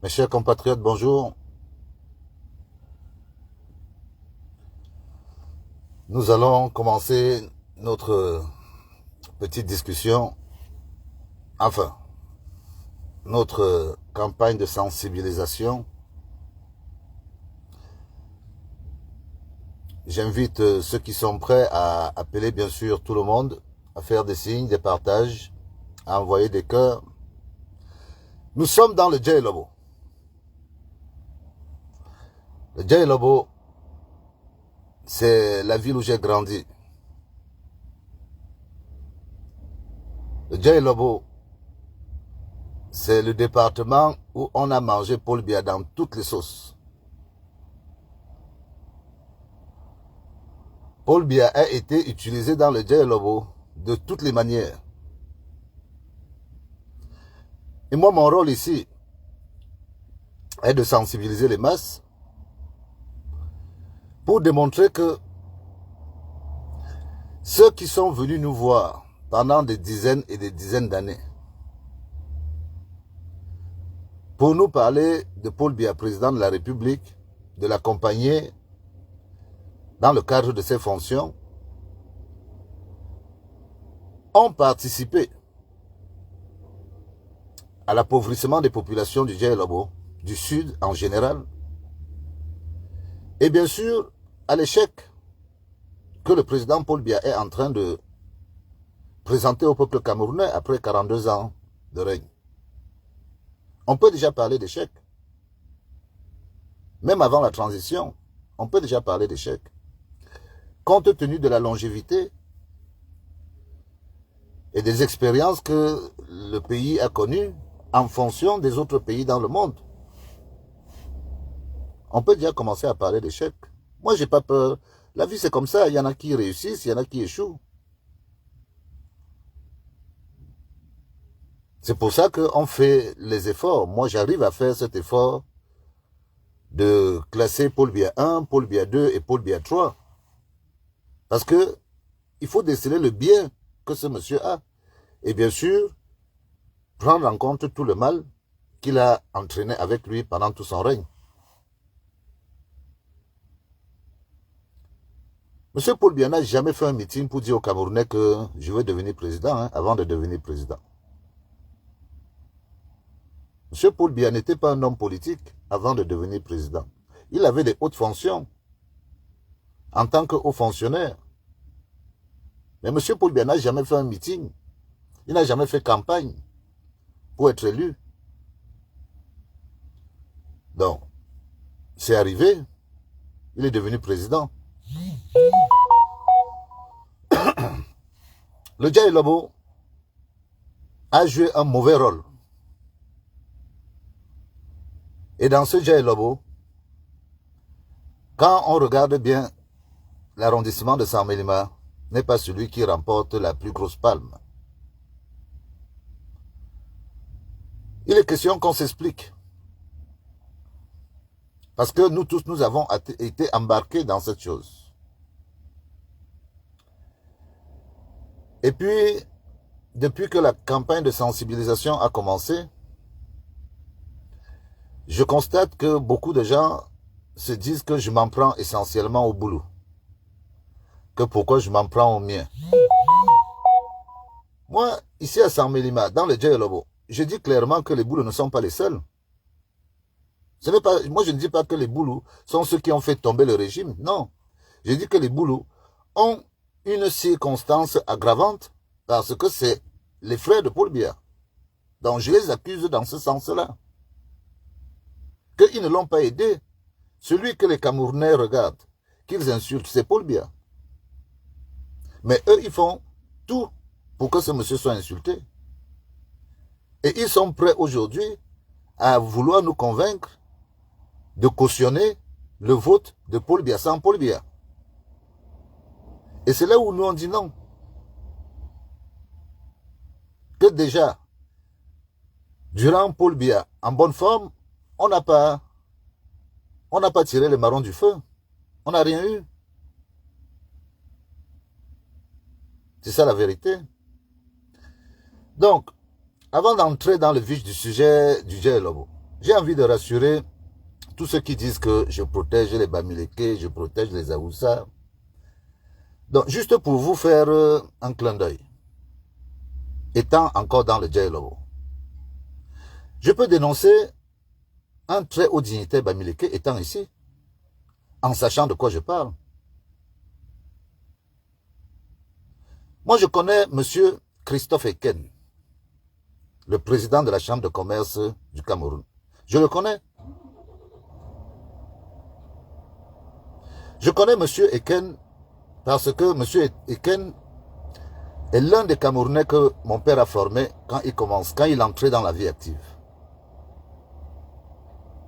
Mes chers compatriotes, bonjour. Nous allons commencer notre petite discussion, enfin, notre campagne de sensibilisation. J'invite ceux qui sont prêts à appeler bien sûr tout le monde, à faire des signes, des partages, à envoyer des cœurs. Nous sommes dans le Djei Lobo. Le Djei Lobo, c'est la ville où j'ai grandi. Le Djei Lobo, c'est le département où on a mangé Paul Biya dans toutes les sauces. Paul Biya a été utilisé dans le Djei Lobo de toutes les manières. Et moi, mon rôle ici est de sensibiliser les masses pour démontrer que ceux qui sont venus nous voir pendant des dizaines et des dizaines d'années pour nous parler de Paul Biya, président de la République, de l'accompagner dans le cadre de ses fonctions, ont participé à l'appauvrissement des populations du Djei Lobo, du Sud en général, et bien sûr à l'échec que le président Paul Biya est en train de présenter au peuple camerounais après 42 ans de règne. On peut déjà parler d'échec. Même avant la transition, on peut déjà parler d'échec. Compte tenu de la longévité et des expériences que le pays a connues en fonction des autres pays dans le monde. On peut déjà commencer à parler d'échec. Moi, j'ai pas peur. La vie, c'est comme ça. Il y en a qui réussissent, il y en a qui échouent. C'est pour ça qu'on fait les efforts. Moi, j'arrive à faire cet effort de classer Paul Biya 1, Paul Biya 2 et Paul Biya 3. Parce que il faut déceler le bien que ce monsieur a. Et bien sûr, prendre en compte tout le mal qu'il a entraîné avec lui pendant tout son règne. Monsieur Paul Biya n'a jamais fait un meeting pour dire aux Camerounais que je vais devenir président avant de devenir président. Monsieur Paul Biya n'était pas un homme politique avant de devenir président. Il avait des hautes fonctions en tant que haut fonctionnaire. Mais monsieur Paul Biya n'a jamais fait un meeting. Il n'a jamais fait campagne pour être élu. Donc, c'est arrivé. Il est devenu président. Le Djei Lobo a joué un mauvais rôle. Et dans ce Djei Lobo, quand on regarde bien, l'arrondissement de Saint-Mélima n'est pas celui qui remporte la plus grosse palme. Il est question qu'on s'explique. Parce que nous tous, nous avons été embarqués dans cette chose. Et puis, depuis que la campagne de sensibilisation a commencé, je constate que beaucoup de gens se disent que je m'en prends essentiellement au boulot. Que pourquoi je m'en prends au mien. Moi, ici à Saint-Mélima, dans le Djei Lobo, je dis clairement que les boulous ne sont pas les seuls. Moi, je ne dis pas que les boulous sont ceux qui ont fait tomber le régime. Non. Je dis que les boulous ont une circonstance aggravante parce que c'est les frères de Paul Biya. Donc, je les accuse dans ce sens-là. Qu'ils ne l'ont pas aidé. Celui que les Camerounais regardent, qu'ils insultent, c'est Paul Biya. Mais eux, ils font tout pour que ce monsieur soit insulté. Et ils sont prêts aujourd'hui à vouloir nous convaincre de cautionner le vote de Paul Biya sans Paul Biya. Et c'est là où nous on dit non. Que déjà, durant Paul Biya, en bonne forme, on n'a pas tiré les marrons du feu. On n'a rien eu. C'est ça la vérité. Donc, avant d'entrer dans le vif du sujet du Djei Lobo, J'ai envie de rassurer tous ceux qui disent que je protège les Bamileke, je protège les Aoussa. Donc, juste pour vous faire un clin d'œil, étant encore dans le Djailobo, je peux dénoncer un très haut dignitaire Bamileke étant ici, en sachant de quoi je parle. Moi, je connais M. Christophe Eken, le président de la Chambre de commerce du Cameroun. Je le connais. Je connais M. Eken parce que M. Eken est l'un des Camerounais que mon père a formé quand il entrait dans la vie active.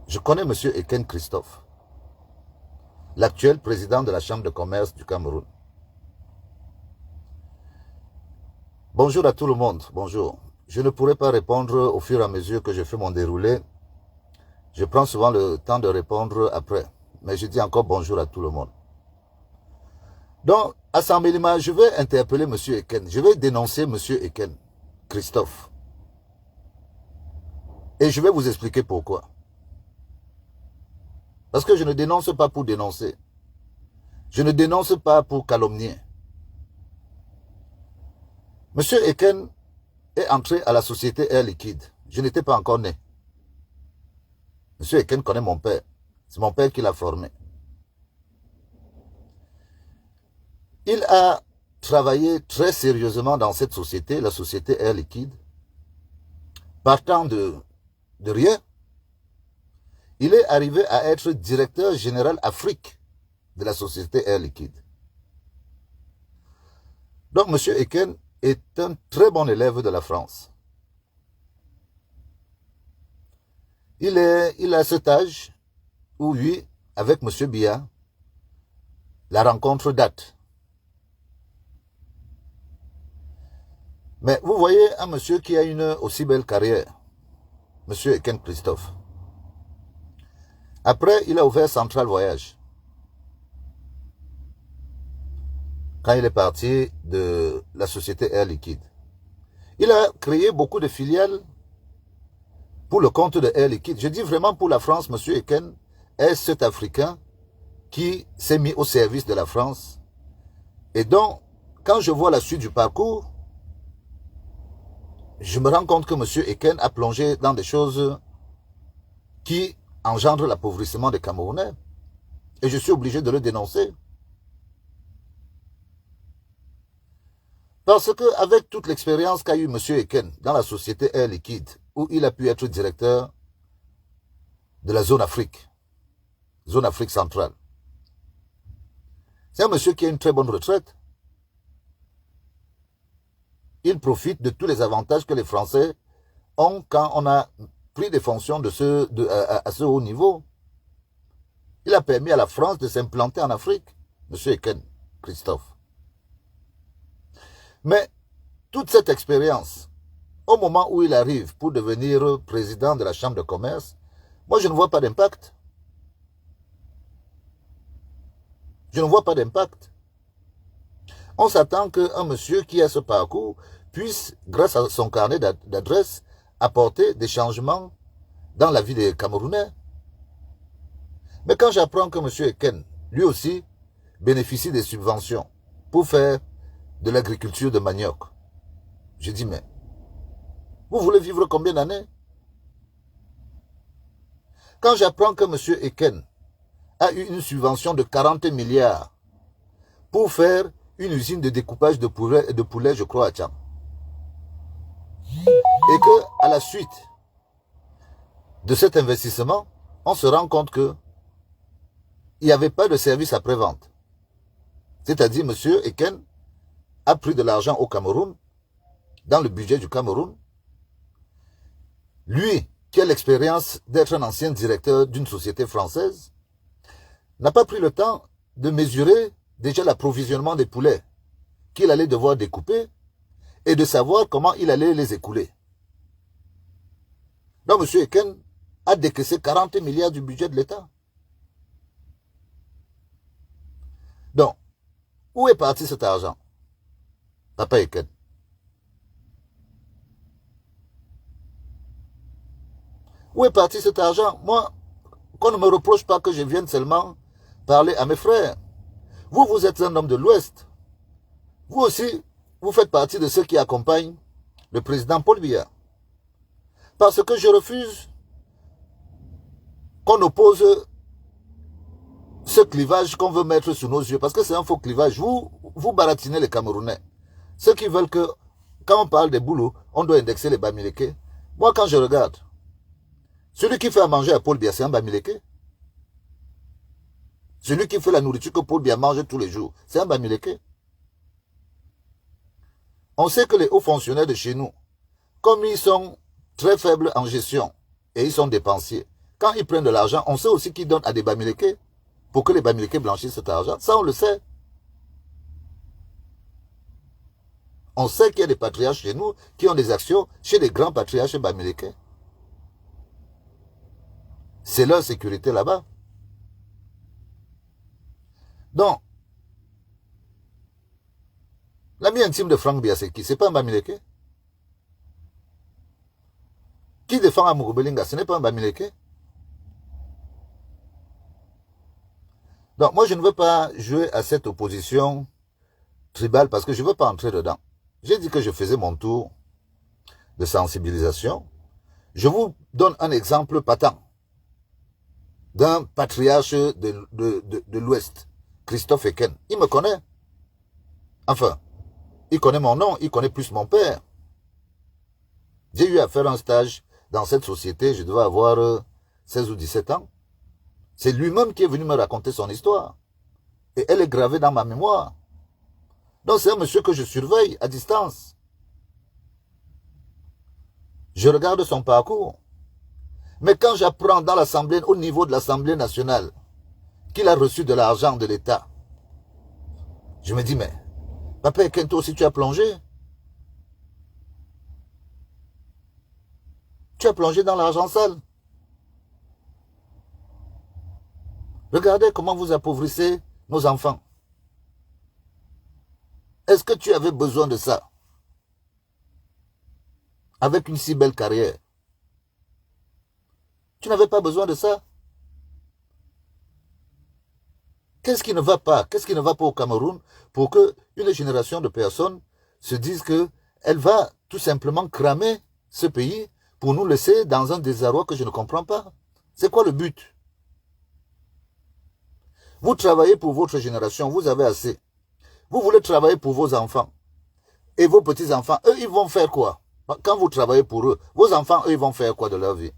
Je connais M. Eken Christophe, l'actuel président de la Chambre de commerce du Cameroun. Bonjour à tout le monde, bonjour. Je ne pourrai pas répondre au fur et à mesure que je fais mon déroulé. Je prends souvent le temps de répondre après. Mais je dis encore bonjour à tout le monde. Donc, à Sambélima, je vais interpeller M. Eken. Je vais dénoncer M. Eken, Christophe. Et je vais vous expliquer pourquoi. Parce que je ne dénonce pas pour dénoncer. Je ne dénonce pas pour calomnier. M. Eken est entré à la société Air Liquide. Je n'étais pas encore né. M. Eken connaît mon père. C'est mon père qui l'a formé. Il a travaillé très sérieusement dans cette société, la société Air Liquide. Partant de rien, il est arrivé à être directeur général Afrique de la société Air Liquide. Donc, M. Eken est un très bon élève de la France. Il a cet âge où, lui, avec M. Biya, la rencontre date. Mais vous voyez un monsieur qui a une aussi belle carrière, M. Eken Christophe. Après, il a ouvert Central Voyage. Quand il est parti de la société Air Liquide. Il a créé beaucoup de filiales pour le compte de Air Liquide. Je dis vraiment pour la France, M. Eken est cet Africain qui s'est mis au service de la France. Et donc, quand je vois la suite du parcours, je me rends compte que M. Eken a plongé dans des choses qui engendrent l'appauvrissement des Camerounais. Et je suis obligé de le dénoncer. Parce qu'avec toute l'expérience qu'a eu M. Eken dans la société Air Liquide, où il a pu être directeur de la zone Afrique centrale, c'est un monsieur qui a une très bonne retraite. Il profite de tous les avantages que les Français ont quand on a pris des fonctions à ce haut niveau. Il a permis à la France de s'implanter en Afrique, M. Eken Christophe. Mais toute cette expérience, au moment où il arrive pour devenir président de la Chambre de commerce, moi je ne vois pas d'impact. Je ne vois pas d'impact. On s'attend qu'un monsieur qui a ce parcours puisse, grâce à son carnet d'adresses, apporter des changements dans la vie des Camerounais. Mais quand j'apprends que M. Eken, lui aussi, bénéficie des subventions pour faire de l'agriculture de manioc, je dis, mais vous voulez vivre combien d'années? Quand j'apprends que M. Eken a eu une subvention de 40 milliards pour faire une usine de découpage de poulet, je crois, à Tcham, et qu'à la suite de cet investissement, on se rend compte qu'il n'y avait pas de service après-vente. C'est-à-dire, M. Eken a pris de l'argent au Cameroun, dans le budget du Cameroun. Lui, qui a l'expérience d'être un ancien directeur d'une société française, n'a pas pris le temps de mesurer déjà l'approvisionnement des poulets qu'il allait devoir découper et de savoir comment il allait les écouler. Donc, M. Eken a décaissé 40 milliards du budget de l'État. Donc, où est parti cet argent? Papa Eken. Où est parti cet argent? Moi, qu'on ne me reproche pas que je vienne seulement parler à mes frères. Vous, vous êtes un homme de l'Ouest. Vous aussi, vous faites partie de ceux qui accompagnent le président Paul Biya. Parce que je refuse qu'on oppose ce clivage qu'on veut mettre sous nos yeux. Parce que c'est un faux clivage. Vous baratinez les Camerounais. Ceux qui veulent que, quand on parle des boulots, on doit indexer les Bamileke. Moi, quand je regarde, celui qui fait à manger à Paul Biya, c'est un Bamileke. Celui qui fait la nourriture que Paul Biya mange tous les jours, c'est un Bamileke. On sait que les hauts fonctionnaires de chez nous, comme ils sont très faibles en gestion et ils sont dépensiers, quand ils prennent de l'argent, on sait aussi qu'ils donnent à des Bamileke pour que les Bamileke blanchissent cet argent. Ça, on le sait. On sait qu'il y a des patriarches chez nous qui ont des actions chez les grands patriarches Bamileke. C'est leur sécurité là-bas. Donc, l'ami intime de Franck Biya, c'est qui? C'est pas un Bamileke? Qui défend Amourou Belinga? Ce n'est pas un Bamileke? Donc, moi, je ne veux pas jouer à cette opposition tribale parce que je ne veux pas entrer dedans. J'ai dit que je faisais mon tour de sensibilisation. Je vous donne un exemple patent d'un patriarche de l'Ouest, Christophe Eken. Il me connaît. Enfin, il connaît mon nom, il connaît plus mon père. J'ai eu à faire un stage dans cette société, je devais avoir 16 ou 17 ans. C'est lui-même qui est venu me raconter son histoire. Et elle est gravée dans ma mémoire. Donc c'est un monsieur que je surveille à distance. Je regarde son parcours. Mais quand j'apprends dans l'Assemblée, au niveau de l'Assemblée nationale, qu'il a reçu de l'argent de l'État, je me dis, mais, Papa Kento, si tu as plongé, tu as plongé dans l'argent sale. Regardez comment vous appauvrissez nos enfants. Est-ce que tu avais besoin de ça? Avec une si belle carrière. Tu n'avais pas besoin de ça. Qu'est-ce qui ne va pas? Qu'est-ce qui ne va pas au Cameroun pour qu'une génération de personnes se disent qu'elle va tout simplement cramer ce pays pour nous laisser dans un désarroi que je ne comprends pas? C'est quoi le but? Vous travaillez pour votre génération, vous avez assez. Vous voulez travailler pour vos enfants. Et vos petits-enfants, eux, ils vont faire quoi? Quand vous travaillez pour eux, vos enfants, eux, ils vont faire quoi de leur vie?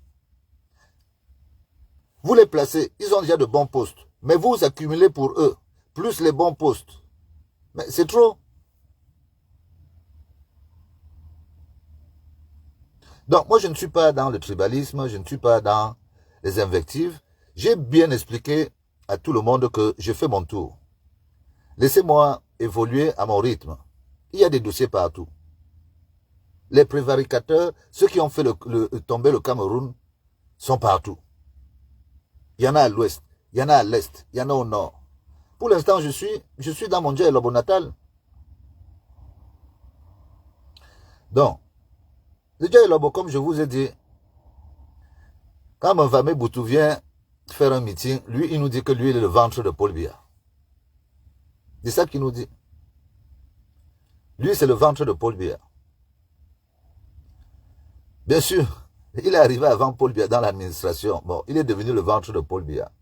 Vous les placez, ils ont déjà de bons postes. Mais vous accumulez pour eux, plus les bons postes. Mais c'est trop. Donc, moi, je ne suis pas dans le tribalisme, je ne suis pas dans les invectives. J'ai bien expliqué à tout le monde que je fais mon tour. Laissez-moi évoluer à mon rythme. Il y a des dossiers partout. Les prévaricateurs, ceux qui ont fait tomber le Cameroun, sont partout. Il y en a à l'ouest, il y en a à l'est, il y en a au nord. Pour l'instant, je suis dans mon Dja Elobo natal. Donc, le Dja Elobo, comme je vous ai dit, quand Mvame Boutou vient faire un meeting, lui, il nous dit que lui, il est le ventre de Paul Biya. C'est ça qu'il nous dit. Lui, c'est le ventre de Paul Biya. Bien sûr, il est arrivé avant Paul Biya dans l'administration. Bon, il est devenu le ventre de Paul Biya.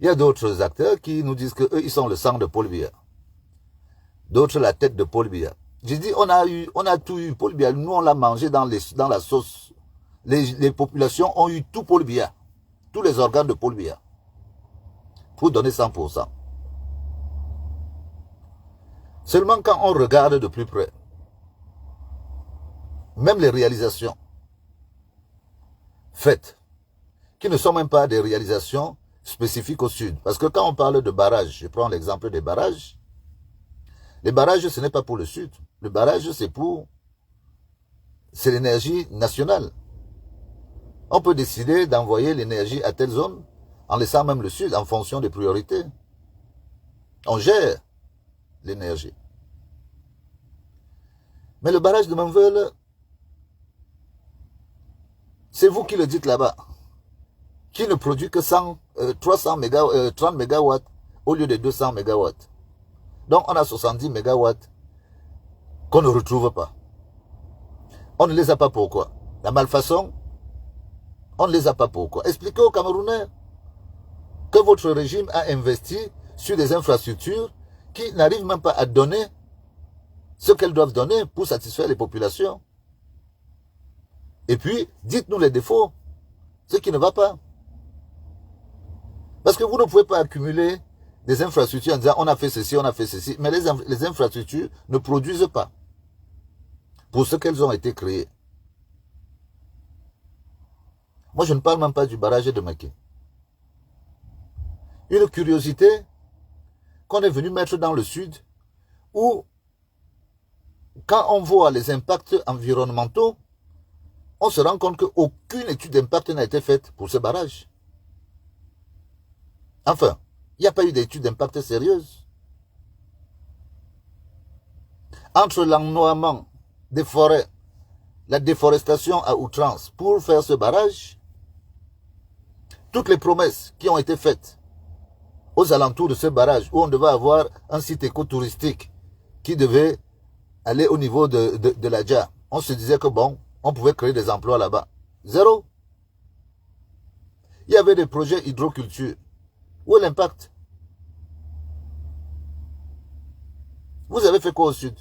Il y a d'autres acteurs qui nous disent qu'eux, ils sont le sang de Paul Biya. D'autres, la tête de Paul Biya. J'ai dit, on a tout eu. Paul Biya, nous, on l'a mangé dans la sauce. Les populations ont eu tout Paul Biya. Tous les organes de Paul Biya. Pour donner 100%. Seulement quand on regarde de plus près, même les réalisations faites, qui ne sont même pas des réalisations spécifiques au sud. Parce que quand on parle de barrages, je prends l'exemple des barrages, les barrages, ce n'est pas pour le sud. Le barrage, c'est l'énergie nationale. On peut décider d'envoyer l'énergie à telle zone en laissant même le sud en fonction des priorités. On gère l'énergie. Mais le barrage de Manvelle, C'est vous qui le dites là-bas. Qui ne produit que 30 mégawatts au lieu de 200 mégawatts. Donc on a 70 mégawatts qu'on ne retrouve pas. On ne les a pas pourquoi. La malfaçon, on ne les a pas pourquoi. Expliquez aux Camerounais que votre régime a investi sur des infrastructures qui n'arrivent même pas à donner ce qu'elles doivent donner pour satisfaire les populations. Et puis, dites-nous les défauts, ce qui ne va pas. Parce que vous ne pouvez pas accumuler des infrastructures en disant on a fait ceci, mais les infrastructures ne produisent pas pour ce qu'elles ont été créées. Moi, je ne parle même pas du barrage de Maké. Une curiosité qu'on est venu mettre dans le sud, où, quand on voit les impacts environnementaux, on se rend compte qu'aucune étude d'impact n'a été faite pour ce barrage. Enfin, il n'y a pas eu d'étude d'impact sérieuse. Entre l'ennoiement des forêts, la déforestation à outrance pour faire ce barrage, toutes les promesses qui ont été faites aux alentours de ce barrage, où on devait avoir un site écotouristique qui devait aller au niveau de la Dja, on se disait que bon, on pouvait créer des emplois là-bas. Zéro. Il y avait des projets hydroculture. Où est l'impact? Vous avez fait quoi au sud?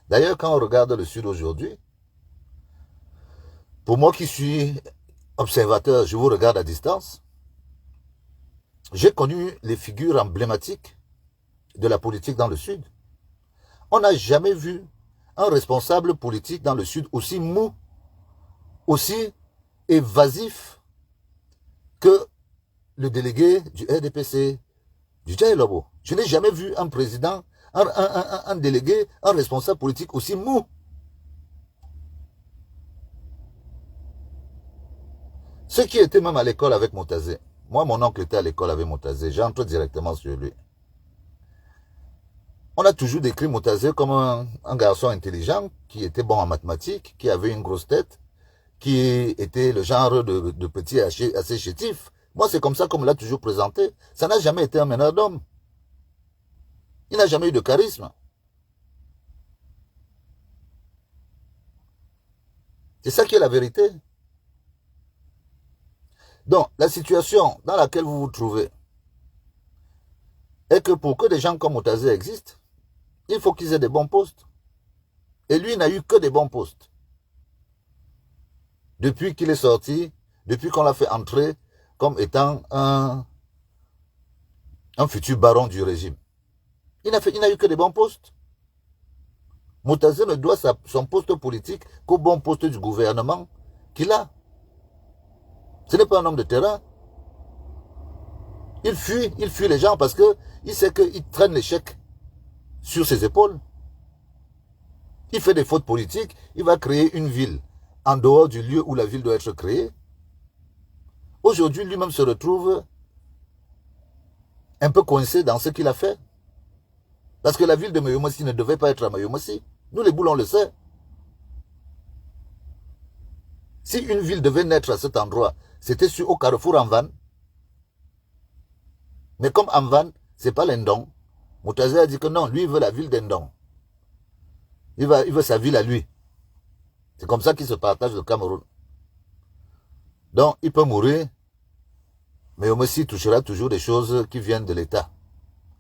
D'ailleurs, quand on regarde le sud aujourd'hui, pour moi qui suis observateur, je vous regarde à distance, j'ai connu les figures emblématiques de la politique dans le sud. On n'a jamais vu un responsable politique dans le sud aussi mou, aussi évasif que le délégué du RDPC, du Djaïlobo. Je n'ai jamais vu un président, un délégué, un responsable politique aussi mou. Ceux qui étaient même à l'école avec Moutazé, moi mon oncle était à l'école avec Moutazé, j'entre directement sur lui. On a toujours décrit Moutazé comme un garçon intelligent, qui était bon en mathématiques, qui avait une grosse tête, qui était le genre de petit assez chétif. Moi, c'est comme ça qu'on me l'a toujours présenté. Ça n'a jamais été un meneur d'homme. Il n'a jamais eu de charisme. C'est ça qui est la vérité. Donc, la situation dans laquelle vous vous trouvez est que pour que des gens comme Moutazé existent, il faut qu'ils aient des bons postes. Et lui n'a eu que des bons postes. Depuis qu'il est sorti, depuis qu'on l'a fait entrer comme étant un futur baron du régime. Il n'a eu que des bons postes. Moutazé ne doit son poste politique qu'au bon poste du gouvernement qu'il a. Ce n'est pas un homme de terrain. Il fuit les gens parce qu'il sait qu'il traîne l'échec sur ses épaules. Il fait des fautes politiques, il va créer une ville en dehors du lieu où la ville doit être créée. Aujourd'hui, lui-même se retrouve un peu coincé dans ce qu'il a fait. Parce que la ville de Mayomossi ne devait pas être à Mayomossi. Nous, les boulons, on le sait. Si une ville devait naître à cet endroit, c'était au carrefour Anvan. Mais comme Anvan, ce n'est pas l'Indon, Moutazé a dit que non, lui, il veut la ville d'Indon. Il veut sa ville à lui. C'est comme ça qu'il se partage le Cameroun. Donc, il peut mourir, mais Mayomossi touchera toujours des choses qui viennent de l'État,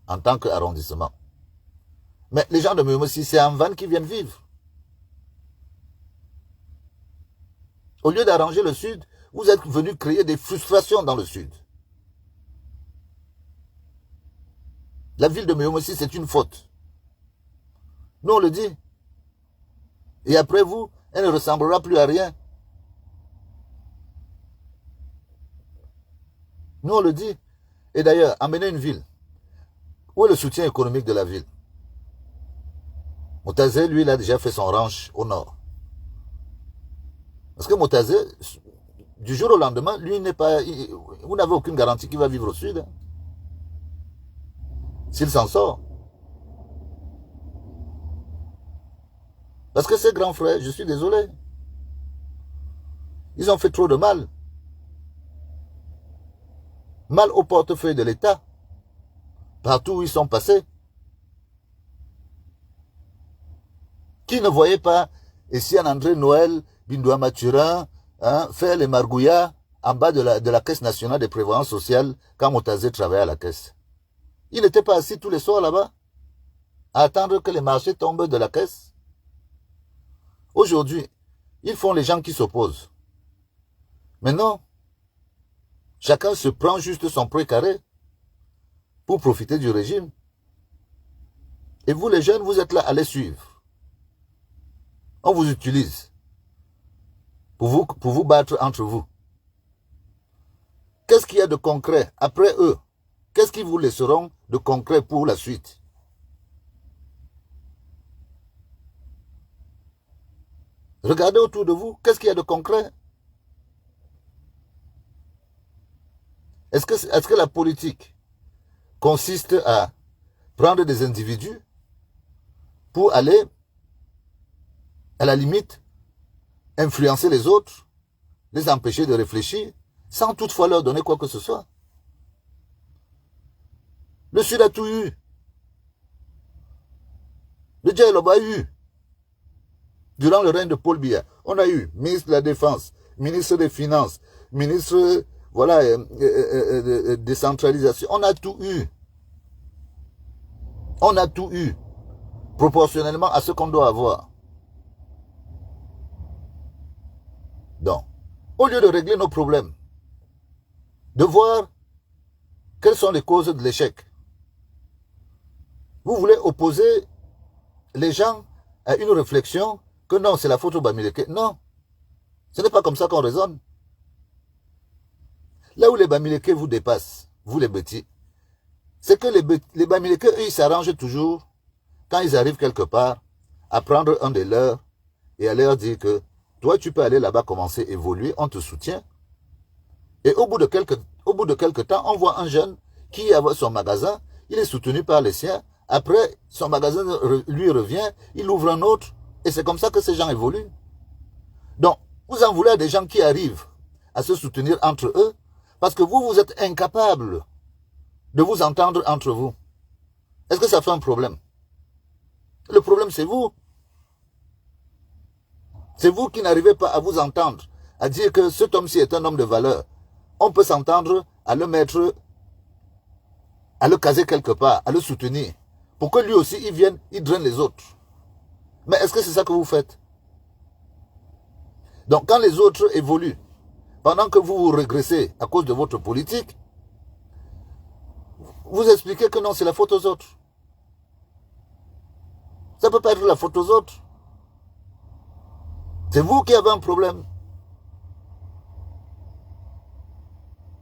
en tant qu'arrondissement. Mais les gens de Mayomossi, c'est Anvan qui viennent vivre. Au lieu d'arranger le Sud, vous êtes venus créer des frustrations dans le Sud. La ville de Mayomossi, c'est une faute. Nous, on le dit. Et après vous, elle ne ressemblera plus à rien. Nous, on le dit. Et d'ailleurs, amener une ville. Où est le soutien économique de la ville? Moutazé, lui, il a déjà fait son ranch au nord. Parce que Moutazé, du jour au lendemain, lui n'est pas... Vous n'avez aucune garantie qu'il va vivre au sud. S'il s'en sort. Parce que ces grands frères, je suis désolé, ils ont fait trop de mal. Mal au portefeuille de l'État, partout où ils sont passés. Qui ne voyait pas ici en André Noël, Bindoua Mathurin, faire les margouillas en bas de la Caisse nationale de prévoyance sociale quand Moutazé travaillait à la caisse. Il n'était pas assis tous les soirs là-bas à attendre que les marchés tombent de la caisse. Aujourd'hui, ils font les gens qui s'opposent. Mais non, chacun se prend juste son précaré pour profiter du régime. Et vous les jeunes, vous êtes là à les suivre. On vous utilise pour vous battre entre vous. Qu'est-ce qu'il y a de concret après eux? Qu'est-ce qu'ils vous laisseront de concret pour la suite? Regardez autour de vous, qu'est-ce qu'il y a de concret? Est-ce que la politique consiste à prendre des individus pour aller, à la limite, influencer les autres, les empêcher de réfléchir, sans toutefois leur donner quoi que ce soit? Le Sud a tout eu. Le Djaïloba a eu. Durant le règne de Paul Biya, on a eu ministre de la Défense, ministre des Finances, ministre, voilà, décentralisation. On a tout eu. On a tout eu. Proportionnellement à ce qu'on doit avoir. Donc, au lieu de régler nos problèmes, de voir quelles sont les causes de l'échec, vous voulez opposer les gens à une réflexion que non, c'est la faute au Bamileke. Non, ce n'est pas comme ça qu'on raisonne. Là où les Bamileke vous dépassent, vous les petits, c'est que les Bamileke, eux, ils s'arrangent toujours, quand ils arrivent quelque part, à prendre un des leurs et à leur dire que toi, tu peux aller là-bas commencer à évoluer, on te soutient. Et au bout de quelques temps, on voit un jeune qui a son magasin, il est soutenu par les siens. Après, son magasin lui revient, il ouvre un autre, et c'est comme ça que ces gens évoluent. Donc, vous en voulez à des gens qui arrivent à se soutenir entre eux, parce que vous êtes incapables de vous entendre entre vous. Est-ce que ça fait un problème? Le problème, c'est vous. C'est vous qui n'arrivez pas à vous entendre, à dire que cet homme-ci est un homme de valeur. On peut s'entendre à le mettre, à le caser quelque part, à le soutenir, pour que lui aussi, il vienne, il draine les autres. Mais est-ce que c'est ça que vous faites? Donc, quand les autres évoluent, pendant que vous vous régressez à cause de votre politique, vous expliquez que non, c'est la faute aux autres. Ça ne peut pas être la faute aux autres. C'est vous qui avez un problème.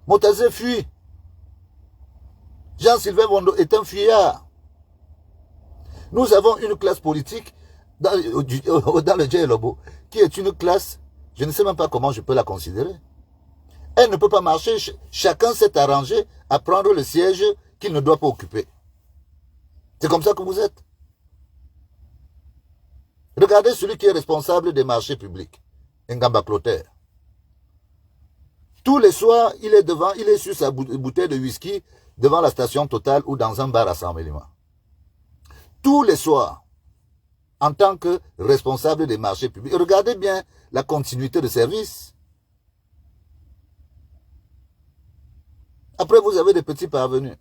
Moutazé fuit. Jean-Sylvain Bondo est un fuyard. Nous avons une classe politique dans le Djaïlobo qui est une classe, je ne sais même pas comment je peux la considérer. Elle ne peut pas marcher. Chacun s'est arrangé à prendre le siège qu'il ne doit pas occuper. C'est comme ça que vous êtes. Regardez celui qui est responsable des marchés publics, Ngamba Clotaire. Tous les soirs, il est sur sa bouteille de whisky devant la station Total ou dans un bar à Saint-Mélima. Tous les soirs, en tant que responsable des marchés publics. Regardez bien la continuité de service. Après, vous avez des petits parvenus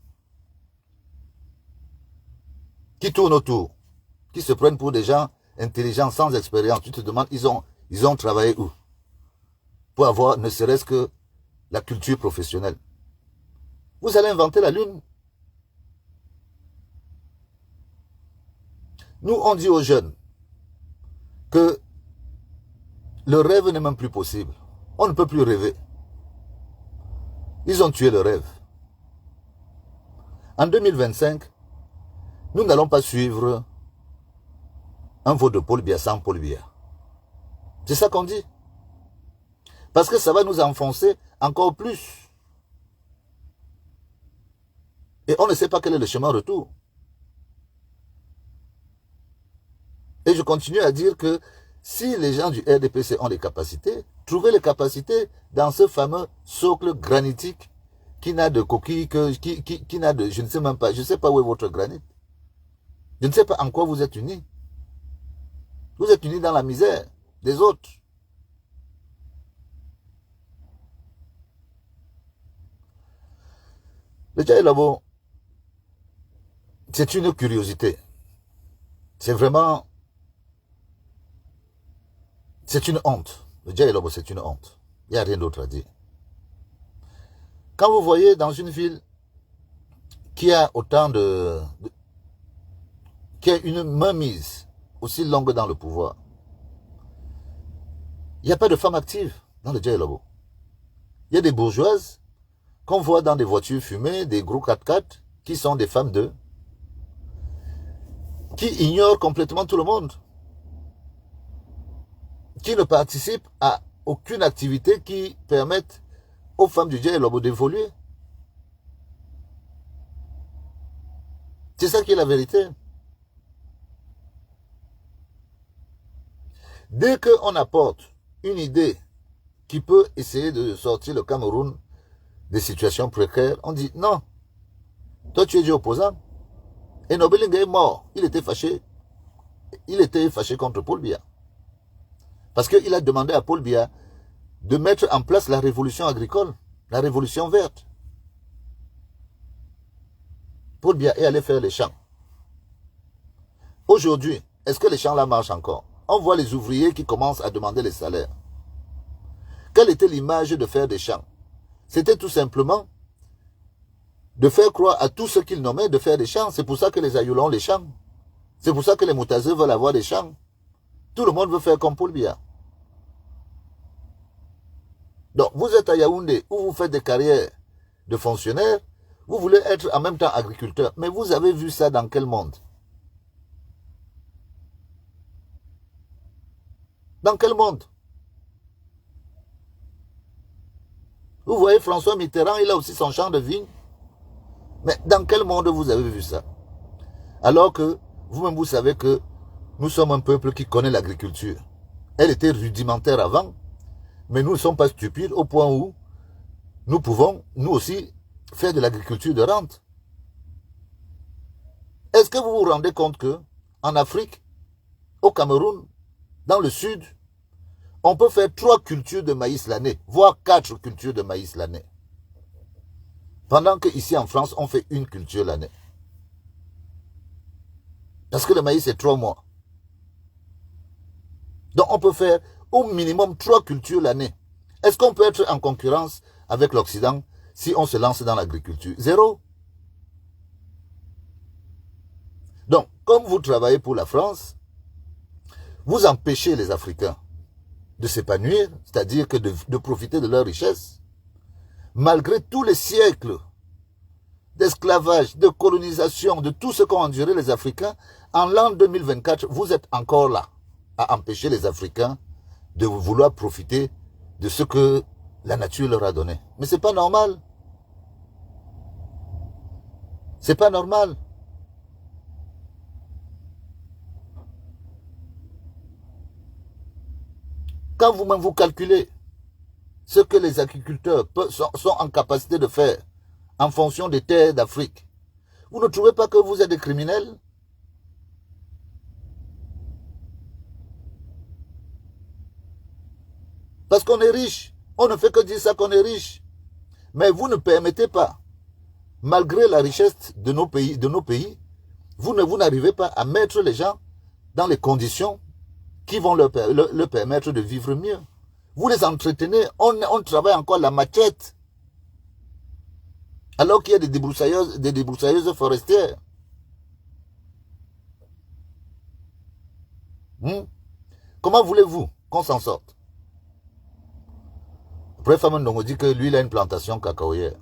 qui tournent autour, qui se prennent pour des gens intelligents, sans expérience. Tu te demandes, ils ont travaillé où? Pour avoir ne serait-ce que la culture professionnelle. Vous allez inventer la lune. Nous, on dit aux jeunes que le rêve n'est même plus possible. On ne peut plus rêver. Ils ont tué le rêve. En 2025, nous n'allons pas suivre un vote de Paul Biya sans Paul Biya. C'est ça qu'on dit. Parce que ça va nous enfoncer encore plus. Et on ne sait pas quel est le chemin retour. Et je continue à dire que si les gens du RDPC ont les capacités, trouvez les capacités dans ce fameux socle granitique qui n'a de coquille, qui n'a de... Je ne sais même pas, je ne sais pas où est votre granit. Je ne sais pas en quoi vous êtes unis. Vous êtes unis dans la misère des autres. Le Djaïlabo, c'est une curiosité. C'est vraiment... C'est une honte. Le Djaïlabo, c'est une honte. Il n'y a rien d'autre à dire. Quand vous voyez dans une ville qui a autant qui a une mainmise aussi longue dans le pouvoir, il n'y a pas de femmes actives dans le Djaïlabo. Il y a des bourgeoises qu'on voit dans des voitures fumées, des gros 4x4, qui sont des femmes d'eux, qui ignorent complètement tout le monde, qui ne participent à aucune activité qui permette aux femmes du Djaïlabo d'évoluer. C'est ça qui est la vérité. Dès qu'on apporte une idée qui peut essayer de sortir le Cameroun des situations précaires, on dit non, toi tu es du opposant. Et Nobelinga est mort, il était fâché contre Paul Biya. Parce qu'il a demandé à Paul Biya de mettre en place la révolution agricole, la révolution verte. Paul Biya est allé faire les champs. Aujourd'hui, est-ce que les champs là marchent encore? On voit les ouvriers qui commencent à demander les salaires. Quelle était l'image de faire des champs? C'était tout simplement de faire croire à tous ceux qu'ils nommaient de faire des champs. C'est pour ça que les Ayoulons ont les champs. C'est pour ça que les Moutazeux veulent avoir des champs. Tout le monde veut faire comme Paul Biya. Donc, vous êtes à Yaoundé où vous faites des carrières de fonctionnaires. Vous voulez être en même temps agriculteur. Mais vous avez vu ça dans quel monde? Dans quel monde? Vous voyez François Mitterrand, il a aussi son champ de vigne. Mais dans quel monde vous avez vu ça? Alors que vous-même vous savez que nous sommes un peuple qui connaît l'agriculture. Elle était rudimentaire avant, mais nous ne sommes pas stupides au point où nous pouvons, nous aussi, faire de l'agriculture de rente. Est-ce que vous vous rendez compte que en Afrique, au Cameroun, dans le sud, on peut faire 3 cultures de maïs l'année, voire 4 cultures de maïs l'année. Pendant qu'ici en France, on fait une culture l'année. Parce que le maïs, c'est 3 mois. Donc on peut faire au minimum 3 cultures l'année. Est-ce qu'on peut être en concurrence avec l'Occident si on se lance dans l'agriculture? Zéro. Donc, comme vous travaillez pour la France, vous empêchez les Africains de s'épanouir, c'est-à-dire que de profiter de leur richesse, malgré tous les siècles d'esclavage, de colonisation, de tout ce qu'ont enduré les Africains, en l'an 2024, vous êtes encore là à empêcher les Africains de vouloir profiter de ce que la nature leur a donné. Mais c'est pas normal. C'est pas normal. Quand vous-même vous calculez ce que les agriculteurs sont en capacité de faire en fonction des terres d'Afrique, vous ne trouvez pas que vous êtes des criminels? Parce qu'on est riche. On ne fait que dire ça qu'on est riche. Mais vous ne permettez pas, malgré la richesse de nos pays, vous n'arrivez pas à mettre les gens dans les conditions qui vont leur permettre de vivre mieux. Vous les entretenez, on travaille encore la machette. Alors qu'il y a des débroussailleuses forestières. Comment voulez-vous qu'on s'en sorte? Après, Famon Ndongo dit que lui, il a une plantation cacaoyère.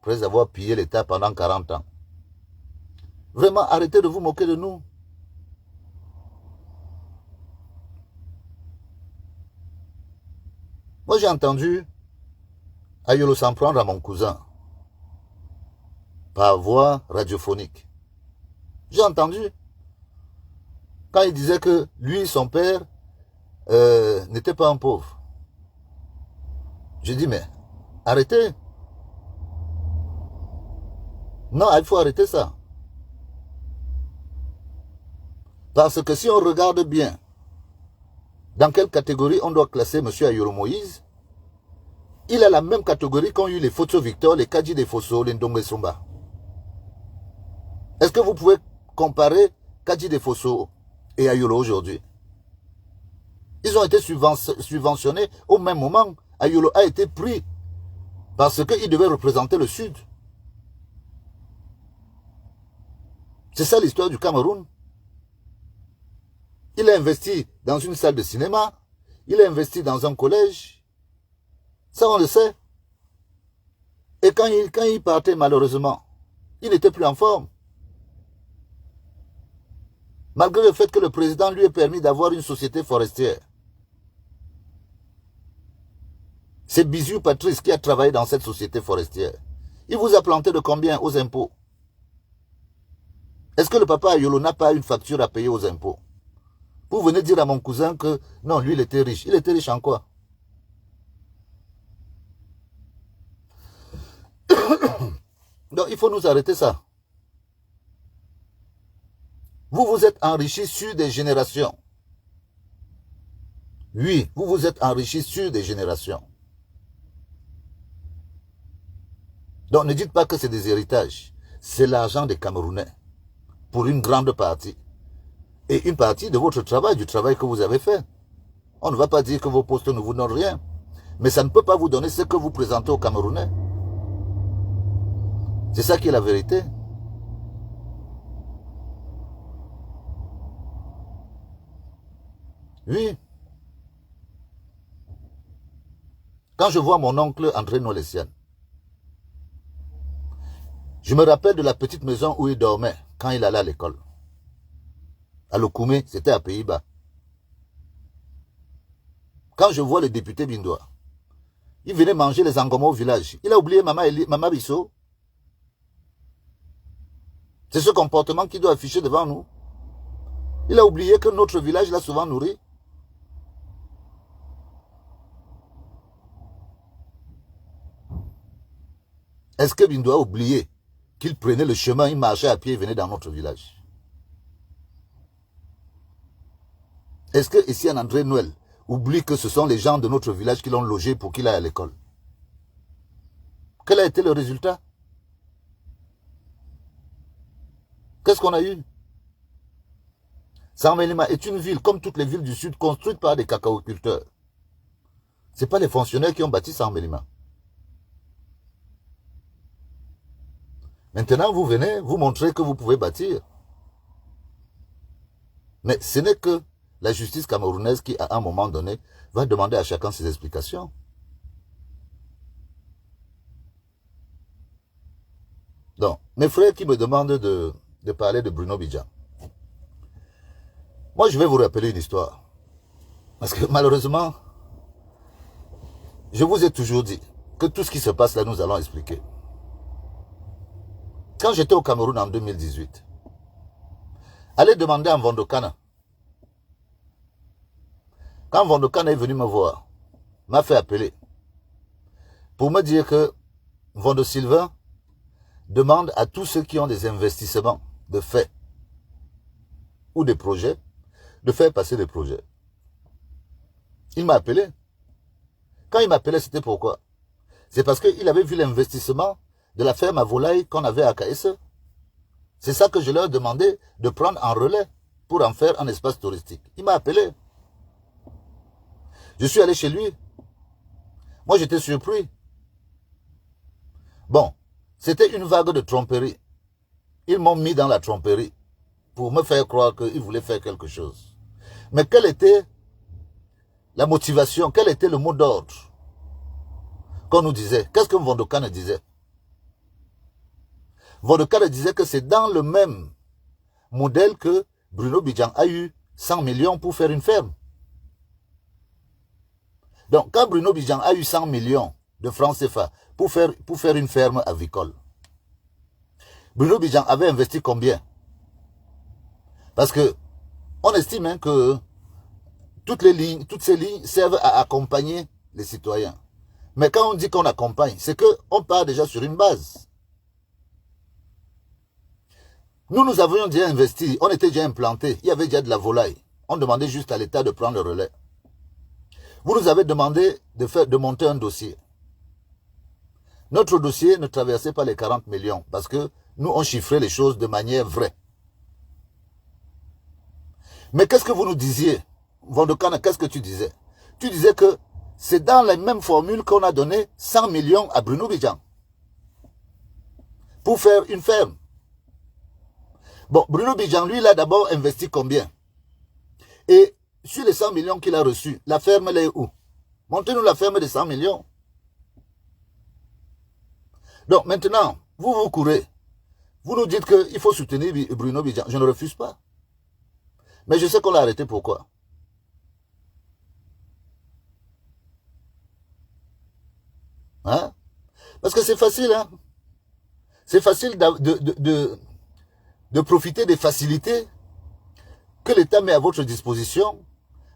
Après avoir pillé l'État pendant 40 ans. Vraiment, arrêtez de vous moquer de nous. Moi, j'ai entendu Ayolo s'en prendre à mon cousin par voie radiophonique. J'ai entendu. Quand il disait que lui, son père, n'était pas un pauvre. J'ai dit, mais arrêtez. Non, il faut arrêter ça. Parce que si on regarde bien, dans quelle catégorie on doit classer M. Ayolo Moïse, il a la même catégorie qu'ont eu les Photo Victor, les Kadji des Fosso, les Ndombe Somba. Est-ce que vous pouvez comparer Kadji des Fosso et Ayolo aujourd'hui? Ils ont été subventionnés au même moment. Ayolo a été pris parce qu'il devait représenter le Sud. C'est ça l'histoire du Cameroun. Il a investi dans une salle de cinéma. Il a investi dans un collège. Ça, on le sait. Et quand il partait, malheureusement, il n'était plus en forme. Malgré le fait que le président lui ait permis d'avoir une société forestière. C'est Biziou Patrice qui a travaillé dans cette société forestière. Il vous a planté de combien aux impôts? Est-ce que le papa Ayolo n'a pas une facture à payer aux impôts? Vous venez dire à mon cousin que non, lui il était riche. Il était riche en quoi? Donc il faut nous arrêter ça. Vous vous êtes enrichis sur des générations. Oui, vous vous êtes enrichis sur des générations. Donc ne dites pas que c'est des héritages. C'est l'argent des Camerounais. Pour une grande partie. Et une partie de votre travail, du travail que vous avez fait. On ne va pas dire que vos postes ne vous donnent rien. Mais ça ne peut pas vous donner ce que vous présentez aux Camerounais. C'est ça qui est la vérité. Oui. Quand je vois mon oncle André Nolessian, je me rappelle de la petite maison où il dormait quand il allait à l'école. À Lokoumé, c'était à Pays-Bas. Quand je vois le député Bindoua, il venait manger les angomos au village. Il a oublié Mama Bissot. C'est ce comportement qu'il doit afficher devant nous. Il a oublié que notre village l'a souvent nourri. Est-ce que Bindoua a oublié qu'il prenait le chemin, il marchait à pied et venait dans notre village? Est-ce que ici en André Noël oublie que ce sont les gens de notre village qui l'ont logé pour qu'il aille à l'école? Quel a été le résultat? Qu'est-ce qu'on a eu? Sarmelima est une ville, comme toutes les villes du Sud, construite par des cacaoculteurs. Ce n'est pas les fonctionnaires qui ont bâti Sarmelima. Maintenant, vous venez, vous montrez que vous pouvez bâtir. Mais ce n'est que la justice camerounaise qui, à un moment donné, va demander à chacun ses explications. Donc, mes frères qui me demandent de parler de Bruno Bidjan. Moi, je vais vous rappeler une histoire. Parce que malheureusement, je vous ai toujours dit que tout ce qui se passe là, nous allons expliquer. Quand j'étais au Cameroun en 2018, allez demander à Mvondokana. Quand Mvondokana est venu me voir, m'a fait appeler pour me dire que Mvondo Sylvain demande à tous ceux qui ont des investissements de fait ou des projets, de faire passer des projets. Il m'a appelé. Quand il m'appelait, c'était pourquoi? C'est parce qu'il avait vu l'investissement de la ferme à volailles qu'on avait à KSE. C'est ça que je leur demandais de prendre en relais pour en faire un espace touristique. Il m'a appelé. Je suis allé chez lui. Moi, j'étais surpris. Bon, c'était une vague de tromperie. Ils m'ont mis dans la tromperie pour me faire croire qu'ils voulaient faire quelque chose. Mais quelle était la motivation? Quel était le mot d'ordre qu'on nous disait? Qu'est-ce que Mvondokane disait? Mvondokane disait que c'est dans le même modèle que Bruno Bidjan a eu 100 millions pour faire une ferme. Donc, quand Bruno Bidjan a eu 100 millions de francs CFA pour faire une ferme avicole, Bruno Bidjan avait investi combien? Parce que on estime hein, que toutes ces lignes servent à accompagner les citoyens. Mais quand on dit qu'on accompagne, c'est qu'on part déjà sur une base. Nous avions déjà investi, on était déjà implantés, il y avait déjà de la volaille. On demandait juste à l'État de prendre le relais. Vous nous avez demandé de monter un dossier. Notre dossier ne traversait pas les 40 millions parce que nous, on chiffrait les choses de manière vraie. Mais qu'est-ce que vous nous disiez? Vandokana, qu'est-ce que tu disais? Tu disais que c'est dans les mêmes formules qu'on a donné 100 millions à Bruno Bidjan pour faire une ferme. Bon, Bruno Bidjan, lui, il a d'abord investi combien? Et sur les 100 millions qu'il a reçus, la ferme, elle est où? Montrez-nous la ferme de 100 millions. Donc maintenant, vous courez. Vous nous dites qu'il faut soutenir Bruno Bidjan. Je ne refuse pas. Mais je sais qu'on l'a arrêté pourquoi. Hein? Parce que c'est facile, hein? C'est facile de profiter des facilités que l'État met à votre disposition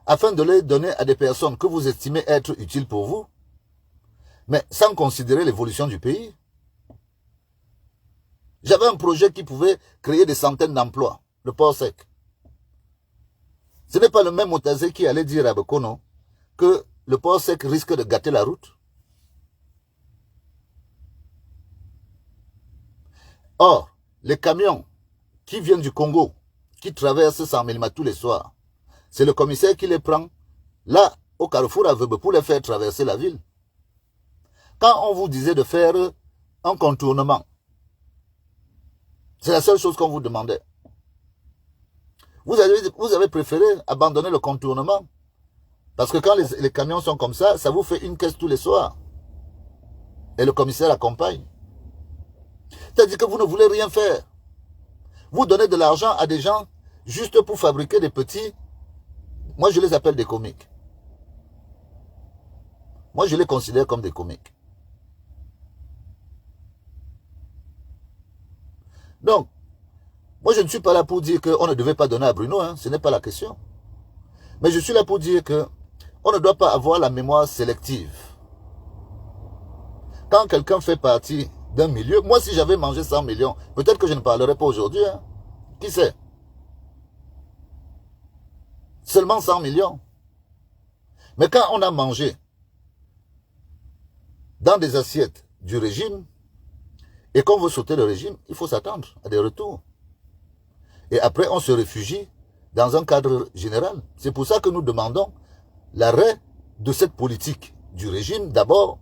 afin de les donner à des personnes que vous estimez être utiles pour vous, mais sans considérer l'évolution du pays. J'avais un projet qui pouvait créer des centaines d'emplois, le port sec. Ce n'est pas le même Motazé qui allait dire à Bekono que le port sec risque de gâter la route. Or, les camions qui viennent du Congo, qui traversent Saint-Mélima tous les soirs, c'est le commissaire qui les prend là, au carrefour à Vebe, pour les faire traverser la ville. Quand on vous disait de faire un contournement, c'est la seule chose qu'on vous demandait. Vous avez préféré abandonner le contournement. Parce que quand les camions sont comme ça vous fait une caisse tous les soirs. Et le commissaire accompagne. C'est-à-dire que vous ne voulez rien faire. Vous donnez de l'argent à des gens juste pour fabriquer des petits. Moi, je les appelle des comiques. Moi, je les considère comme des comiques. Donc, moi, je ne suis pas là pour dire qu'on ne devait pas donner à Bruno, hein, ce n'est pas la question. Mais je suis là pour dire qu'on ne doit pas avoir la mémoire sélective. Quand quelqu'un fait partie d'un milieu, moi, si j'avais mangé 100 millions, peut-être que je ne parlerais pas aujourd'hui. Hein. Qui sait? Seulement 100 millions. Mais quand on a mangé dans des assiettes du régime, et qu'on veut sauter le régime, il faut s'attendre à des retours. Et après, on se réfugie dans un cadre général. C'est pour ça que nous demandons l'arrêt de cette politique du régime. D'abord,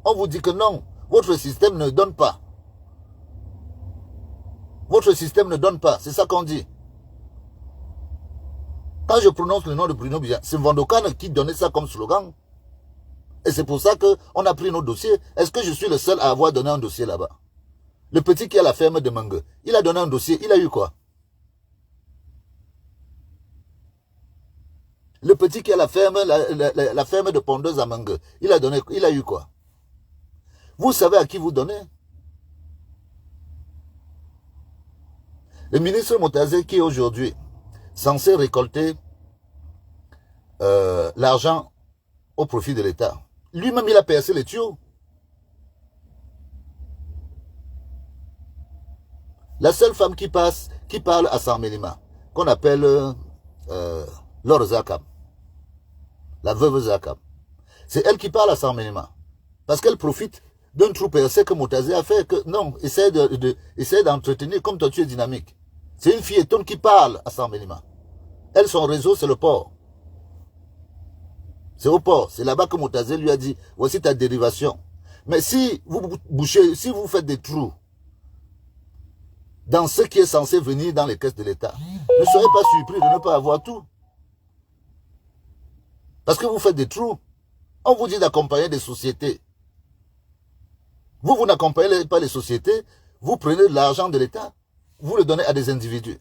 on vous dit que non, votre système ne donne pas. Votre système ne donne pas, c'est ça qu'on dit. Quand je prononce le nom de Bruno Bidjan, c'est Vandokane qui donnait ça comme slogan. Et c'est pour ça qu'on a pris nos dossiers. Est-ce que je suis le seul à avoir donné un dossier là-bas? Le petit qui a la ferme de Mangue, il a donné un dossier, il a eu quoi? Le petit qui a la ferme de Pondeuse à Mangue, il a eu quoi? Vous savez à qui vous donnez? Le ministre Motazé qui est aujourd'hui censé récolter l'argent au profit de l'État. Lui-même, il a percé les tuyaux. La seule femme qui parle à Saint-Mélima, qu'on appelle Laure Zakam, la veuve Zakam, c'est elle qui parle à Saint-Mélima. Parce qu'elle profite d'un trou percé que Motazé a fait. Que, non, essaie d'entretenir comme toi tu es dynamique. C'est une fille étonne qui parle à Saint-Mélima. Elle, son réseau, c'est le port. C'est au port. C'est là-bas que Motazé lui a dit, voici ta dérivation. Mais si vous bouchez, si vous faites des trous dans ce qui est censé venir dans les caisses de l'État, ne soyez pas surpris de ne pas avoir tout. Parce que vous faites des trous. On vous dit d'accompagner des sociétés. Vous n'accompagnez pas les sociétés, vous prenez de l'argent de l'État, vous le donnez à des individus.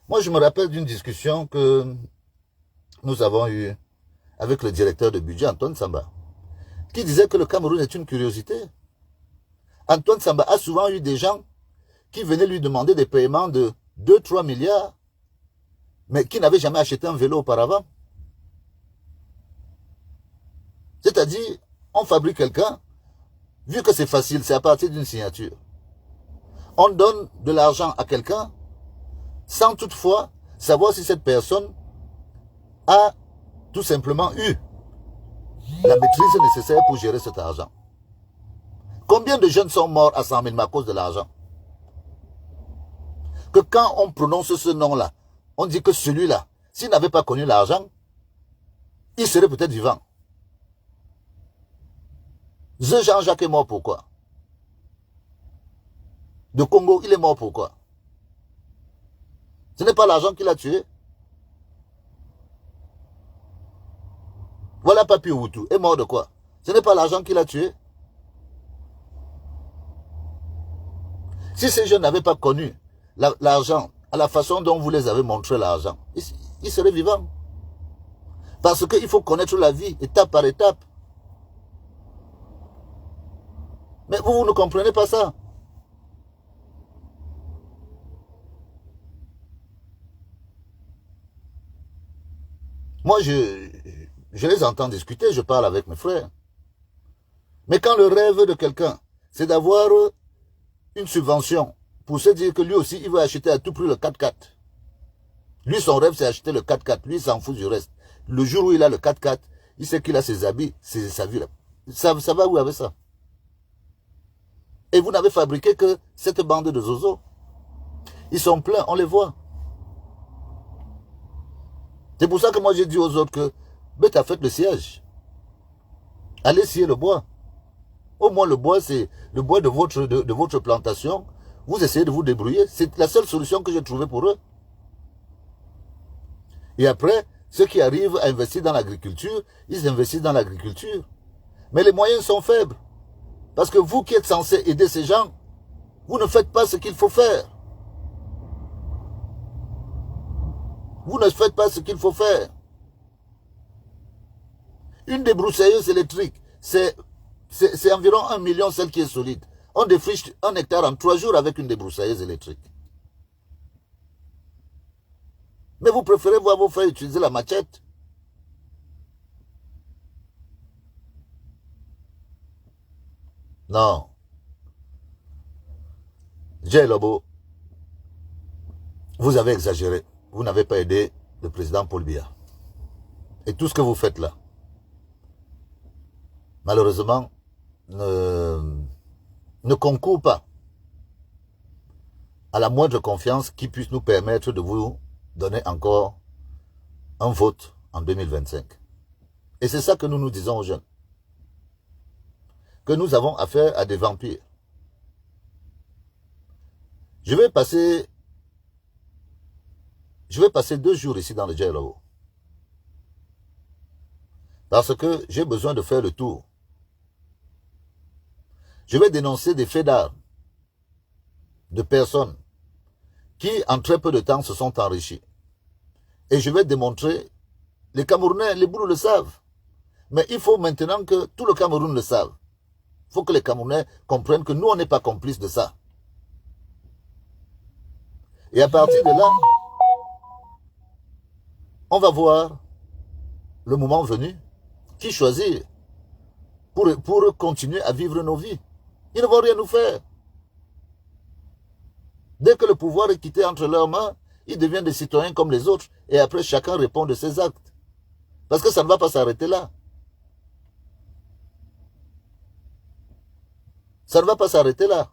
Moi, je me rappelle d'une discussion que nous avons eue avec le directeur de budget, Antoine Samba, qui disait que le Cameroun est une curiosité. Antoine Samba a souvent eu des gens qui venaient lui demander des paiements de 2-3 milliards, mais qui n'avaient jamais acheté un vélo auparavant. C'est-à-dire, on fabrique quelqu'un, vu que c'est facile, c'est à partir d'une signature. On donne de l'argent à quelqu'un sans toutefois savoir si cette personne a tout simplement eu la maîtrise nécessaire pour gérer cet argent. Combien de jeunes sont morts à 100 000 à cause de l'argent? Que quand on prononce ce nom-là, on dit que celui-là, s'il n'avait pas connu l'argent, il serait peut-être vivant. Ce Jean-Jacques est mort pourquoi? De Congo, il est mort pourquoi? Ce n'est pas l'argent qui l'a tué. Voilà Papi Outou, est mort de quoi? Ce n'est pas l'argent qui l'a tué. Si ces jeunes n'avaient pas connu l'argent, à la façon dont vous les avez montré l'argent, ils seraient vivants. Parce qu'il faut connaître la vie, étape par étape. Mais vous ne comprenez pas ça. Moi, je les entends discuter, je parle avec mes frères. Mais quand le rêve de quelqu'un, c'est d'avoir une subvention pour se dire que lui aussi, il veut acheter à tout prix le 4x4. Lui, son rêve, c'est acheter le 4x4. Lui, il s'en fout du reste. Le jour où il a le 4x4, il sait qu'il a ses habits, sa vie. Ça va où avec ça? Et vous n'avez fabriqué que cette bande de zozos. Ils sont pleins, on les voit. C'est pour ça que moi j'ai dit aux autres que, t'as fait le siège. Allez scier le bois. Au moins le bois, c'est le bois de votre plantation. Vous essayez de vous débrouiller. C'est la seule solution que j'ai trouvée pour eux. Et après, ceux qui arrivent à investir dans l'agriculture, ils investissent dans l'agriculture. Mais les moyens sont faibles. Parce que vous qui êtes censé aider ces gens, vous ne faites pas ce qu'il faut faire. Vous ne faites pas ce qu'il faut faire. Une débroussailleuse électrique, c'est environ 1 million celle qui est solide. On défriche 1 hectare en 3 jours avec une débroussailleuse électrique. Mais vous préférez voir vos frères utiliser la machette. Non. Jay Lobo, vous avez exagéré. Vous n'avez pas aidé le président Paul Biya. Et tout ce que vous faites là, malheureusement, ne concourt pas à la moindre confiance qui puisse nous permettre de vous donner encore un vote en 2025. Et c'est ça que nous nous disons aux jeunes. Que nous avons affaire à des vampires. Je vais passer 2 jours ici dans le Djaïlao. Parce que j'ai besoin de faire le tour. Je vais dénoncer des faits d'armes de personnes qui, en très peu de temps, se sont enrichis. Et je vais démontrer, les Camerounais, les Boulous le savent. Mais il faut maintenant que tout le Cameroun le sache. Il faut que les Camerounais comprennent que nous, on n'est pas complices de ça. Et à partir de là, on va voir le moment venu qui choisir pour continuer à vivre nos vies. Ils ne vont rien nous faire. Dès que le pouvoir est quitté entre leurs mains, ils deviennent des citoyens comme les autres et après chacun répond de ses actes. Parce que ça ne va pas s'arrêter là. Ça ne va pas s'arrêter là.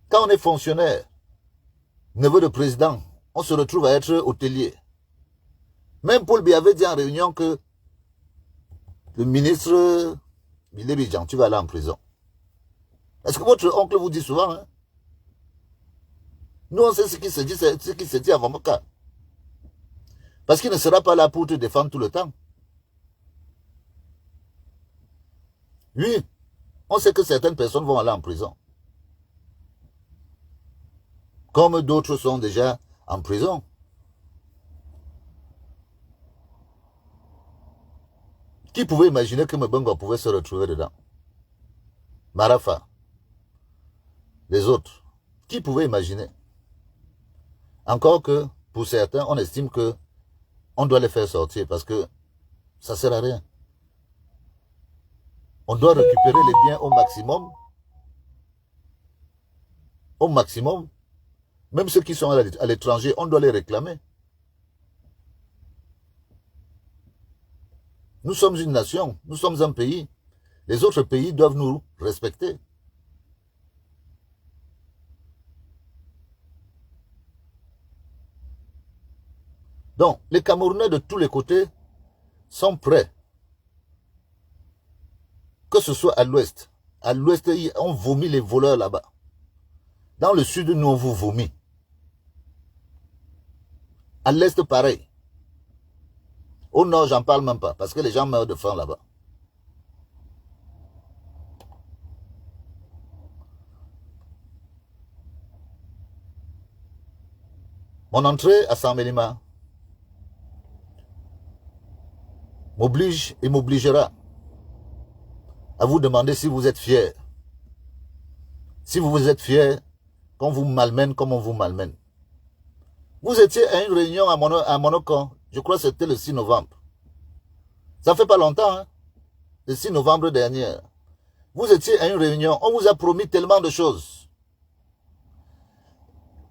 Quand on est fonctionnaire, neveu de président, on se retrouve à être hôtelier. Même Paul Biya avait dit en réunion que le ministre Bilébidjan, tu vas aller en prison. Est-ce que votre oncle vous dit souvent, hein? Nous, on sait ce qui se dit à Mamoka. Parce qu'il ne sera pas là pour te défendre tout le temps. Oui, on sait que certaines personnes vont aller en prison. Comme d'autres sont déjà en prison. Qui pouvait imaginer que Mbongo pouvait se retrouver dedans? Marafa, les autres. Qui pouvait imaginer? Encore que, pour certains, on estime que on doit les faire sortir parce que ça ne sert à rien. On doit récupérer les biens au maximum. Au maximum. Même ceux qui sont à l'étranger, on doit les réclamer. Nous sommes une nation, nous sommes un pays. Les autres pays doivent nous respecter. Donc, les Camerounais de tous les côtés sont prêts. Que ce soit à l'ouest. À l'ouest, on vomit les voleurs là-bas. Dans le sud, nous, on vous vomit. À l'est, pareil. Au nord, j'en parle même pas, parce que les gens meurent de faim là-bas. Mon entrée à Saint-Mélima m'oblige et m'obligera à vous demander si vous êtes fiers. Si vous êtes fiers, qu'on vous malmène comme on vous malmène. Vous étiez à une réunion à Monaco, je crois que c'était le 6 novembre. Ça fait pas longtemps, hein? Le 6 novembre dernier. Vous étiez à une réunion, on vous a promis tellement de choses.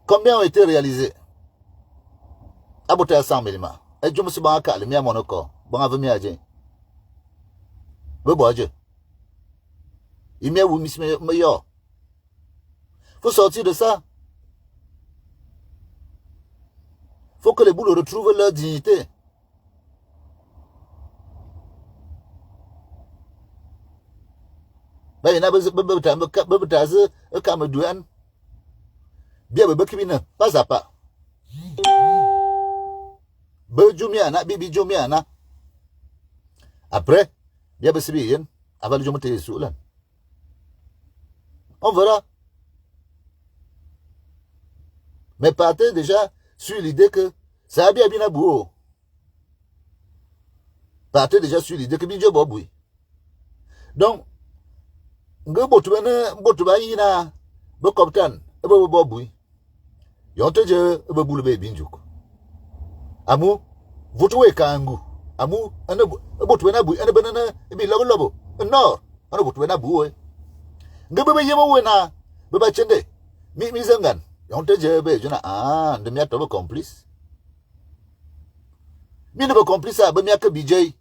Combien ont été réalisés? Aboté à 100 millimètres. Et je me suis dit, je suis à Monaco. Bon, je vais à Djen. Il faut sortir de ça. Il faut que les boules retrouvent leur dignité. Il y a pas à pas. Après, on verra. Mais partez déjà sur l'idée que ça a bien à bout. Partez déjà sur l'idée que Bidjo Boboui. Donc, Amu, vous trouvez Kangu. Amu, un botuena bou, un banana, et bien lobo. Non, un botuena bou. Gabba Yamawena, Baba Chende, Mizangan. On te dit, ah, de miat complice. Mi ne complice à Bamiaka BJ.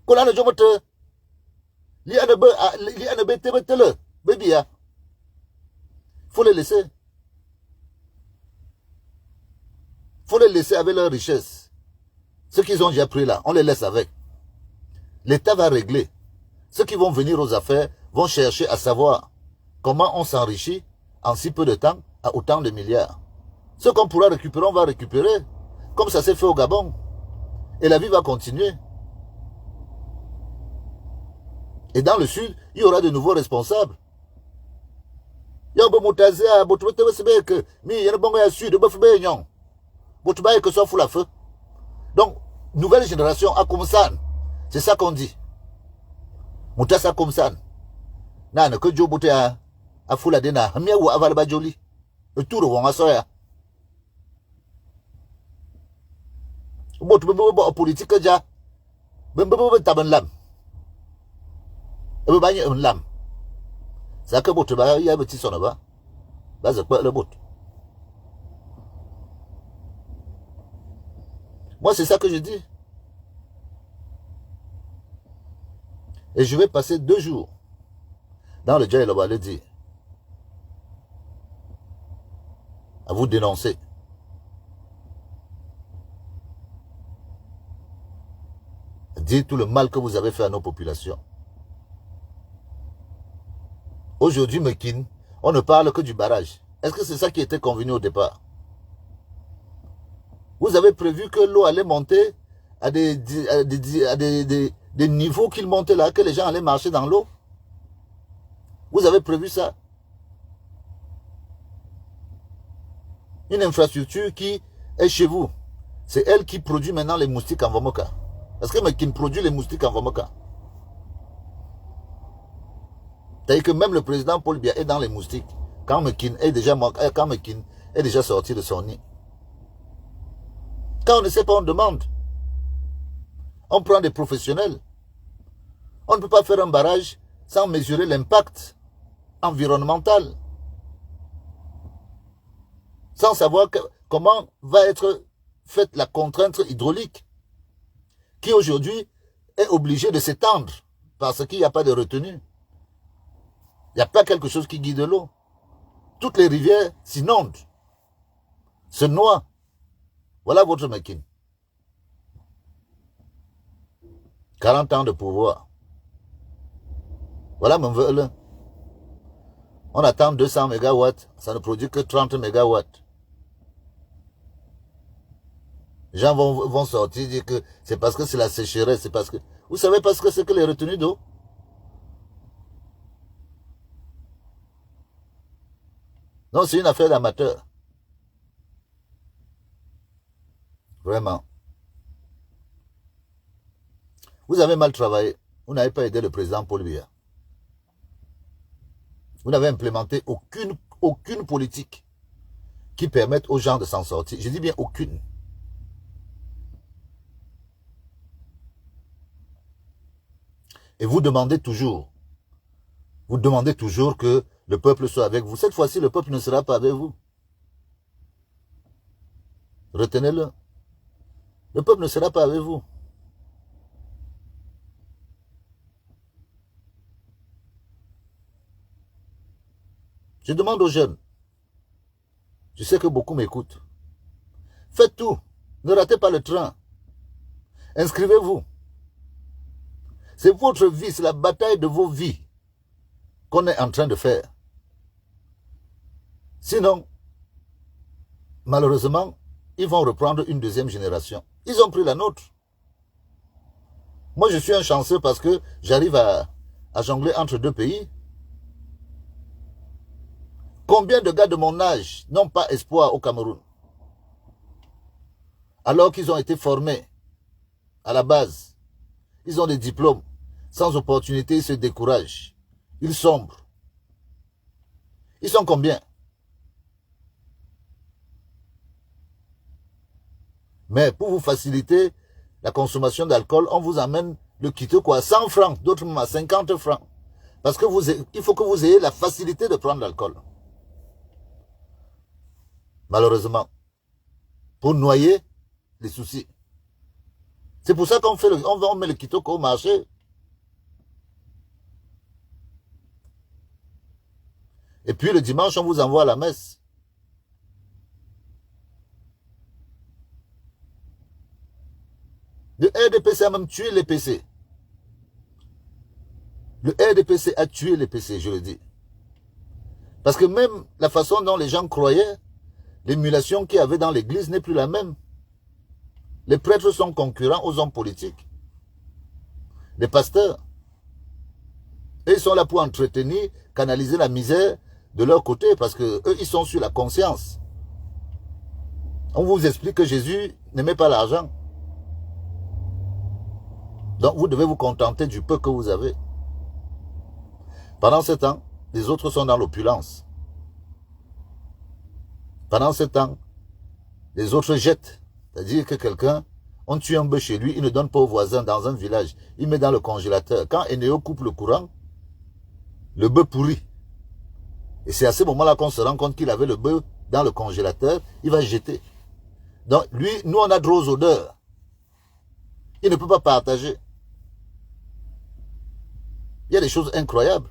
Colana Jomote, Liana Betele, baby. Faut les laisser. Faut les laisser avec leur richesse. Ce qu'ils ont déjà pris là, on les laisse avec. L'État va régler. Ceux qui vont venir aux affaires vont chercher à savoir comment on s'enrichit en si peu de temps à autant de milliards. Ce qu'on pourra récupérer, on va récupérer. Comme ça s'est fait au Gabon. Et la vie va continuer. Et dans le sud, il y aura de nouveaux responsables. Il y a un bon moutazé à Boutouete Wessebek, mais il y a un bon gars sud de Bofbeignon. Boutoubaye que soit fou la feu. Donc, nouvelle génération à Koumsan. C'est ça qu'on dit. Moutassa Koumsan. Nan, que Joe Bouté à Fouladena, Mia ou Avalbajoli. Le tour de Wangasoya. Boutoubo politique déjà. Bembo Tabanlam. Et bien, un lam. Ça que Boutouba, il y a un petit son là-bas. Là, c'est pas le bout. Moi, c'est ça que je dis. Et je vais passer 2 jours dans le Djaï le dire. À vous dénoncer. Dire tout le mal que vous avez fait à nos populations. Aujourd'hui, Mekin, on ne parle que du barrage. Est-ce que c'est ça qui était convenu au départ? Vous avez prévu que l'eau allait monter à des niveaux qu'il montait là, que les gens allaient marcher dans l'eau? Vous avez prévu ça? Une infrastructure qui est chez vous. C'est elle qui produit maintenant les moustiques en Vomoka. Est-ce que Mekin produit les moustiques en Vomoka? C'est-à-dire que même le président Paul Biya est dans les moustiques. Quand Mekin est déjà sorti de son nid. Quand on ne sait pas, on demande. On prend des professionnels. On ne peut pas faire un barrage sans mesurer l'impact environnemental. Sans savoir comment va être faite la contrainte hydraulique qui aujourd'hui est obligée de s'étendre parce qu'il n'y a pas de retenue. Il n'y a pas quelque chose qui guide l'eau. Toutes les rivières s'inondent, se noient. Voilà votre Mekin. 40 ans de pouvoir. Voilà mon vœu. On attend 200 mégawatts, ça ne produit que 30 mégawatts. Les gens vont sortir dire que c'est parce que c'est la sécheresse, c'est parce que... Vous savez parce que c'est que les retenues d'eau? Non, c'est une affaire d'amateur. Vraiment. Vous avez mal travaillé. Vous n'avez pas aidé le président Paul Biya. Vous n'avez implémenté aucune politique qui permette aux gens de s'en sortir. Je dis bien aucune. Et vous demandez toujours que le peuple soit avec vous. Cette fois-ci, le peuple ne sera pas avec vous. Retenez-le. Le peuple ne sera pas avec vous. Je demande aux jeunes, je sais que beaucoup m'écoutent, faites tout, ne ratez pas le train, inscrivez-vous. C'est votre vie, c'est la bataille de vos vies qu'on est en train de faire. Sinon, malheureusement, ils vont reprendre une deuxième génération. Ils ont pris la nôtre. Moi, je suis un chanceux parce que j'arrive à jongler entre deux pays. Combien de gars de mon âge n'ont pas espoir au Cameroun? Alors qu'ils ont été formés à la base. Ils ont des diplômes. Sans opportunité, ils se découragent. Ils sombrent. Ils sont combien? Mais pour vous faciliter la consommation d'alcool, on vous amène le kit quoi, à 100 francs, d'autres même à 50 francs. Parce que il faut que vous ayez la facilité de prendre l'alcool. Malheureusement, pour noyer les soucis. C'est pour ça qu'on fait on met le kitoko au marché. Et puis le dimanche, on vous envoie à la messe. Le RDPC a même tué les PC. Le RDPC a tué les PC, je le dis. Parce que même la façon dont les gens croyaient, l'émulation qu'il y avait dans l'église n'est plus la même. Les prêtres sont concurrents aux hommes politiques. Les pasteurs. Et ils sont là pour entretenir, canaliser la misère de leur côté parce que eux, ils sont sur la conscience. On vous explique que Jésus n'aimait pas l'argent. Donc vous devez vous contenter du peu que vous avez. Pendant ce temps, les autres sont dans l'opulence. Pendant ce temps, les autres jettent. C'est-à-dire que quelqu'un, on tue un bœuf chez lui, il ne donne pas aux voisins dans un village. Il met dans le congélateur. Quand Eneo coupe le courant, le bœuf pourrit. Et c'est à ce moment-là qu'on se rend compte qu'il avait le bœuf dans le congélateur. Il va jeter. Donc lui, nous on a de grosses odeurs. Il ne peut pas partager. Il y a des choses incroyables.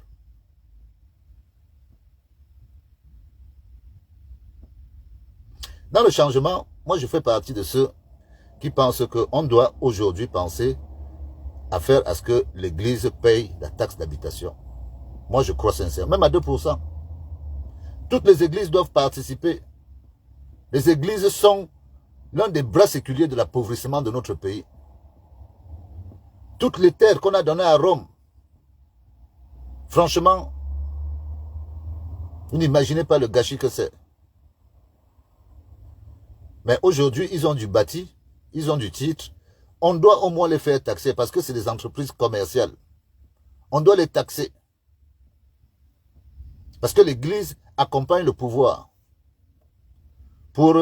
Dans le changement, moi je fais partie de ceux qui pensent qu'on doit aujourd'hui penser à faire à ce que l'Église paye la taxe d'habitation. Moi je crois sincèrement, même à 2%. Toutes les églises doivent participer. Les églises sont l'un des bras séculiers de l'appauvrissement de notre pays. Toutes les terres qu'on a données à Rome, franchement, vous n'imaginez pas le gâchis que c'est. Mais aujourd'hui, ils ont du bâti, ils ont du titre. On doit au moins les faire taxer parce que c'est des entreprises commerciales. On doit les taxer. Parce que l'Église accompagne le pouvoir pour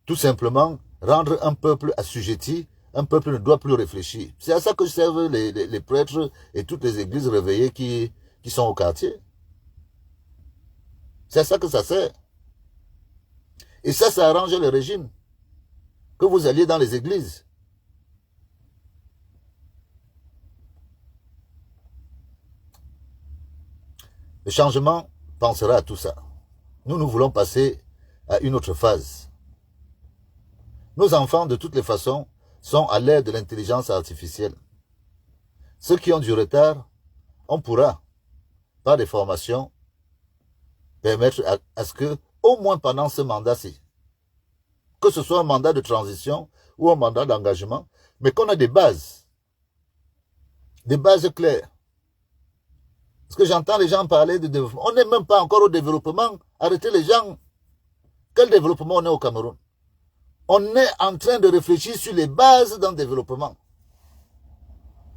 tout simplement rendre un peuple assujetti. Un peuple ne doit plus réfléchir. C'est à ça que servent les prêtres et toutes les églises réveillées qui sont au quartier. C'est à ça que ça sert. Et ça arrange le régime. Que vous alliez dans les églises. Le changement pensera à tout ça. Nous voulons passer à une autre phase. Nos enfants, de toutes les façons, sont à l'ère de l'intelligence artificielle. Ceux qui ont du retard, on pourra, par des formations, permettre à ce que, au moins pendant ce mandat-ci, que ce soit un mandat de transition ou un mandat d'engagement, mais qu'on a des bases claires. Parce que j'entends les gens parler de développement. On n'est même pas encore au développement. Arrêtez les gens. Quel développement on est au Cameroun? On est en train de réfléchir sur les bases d'un développement.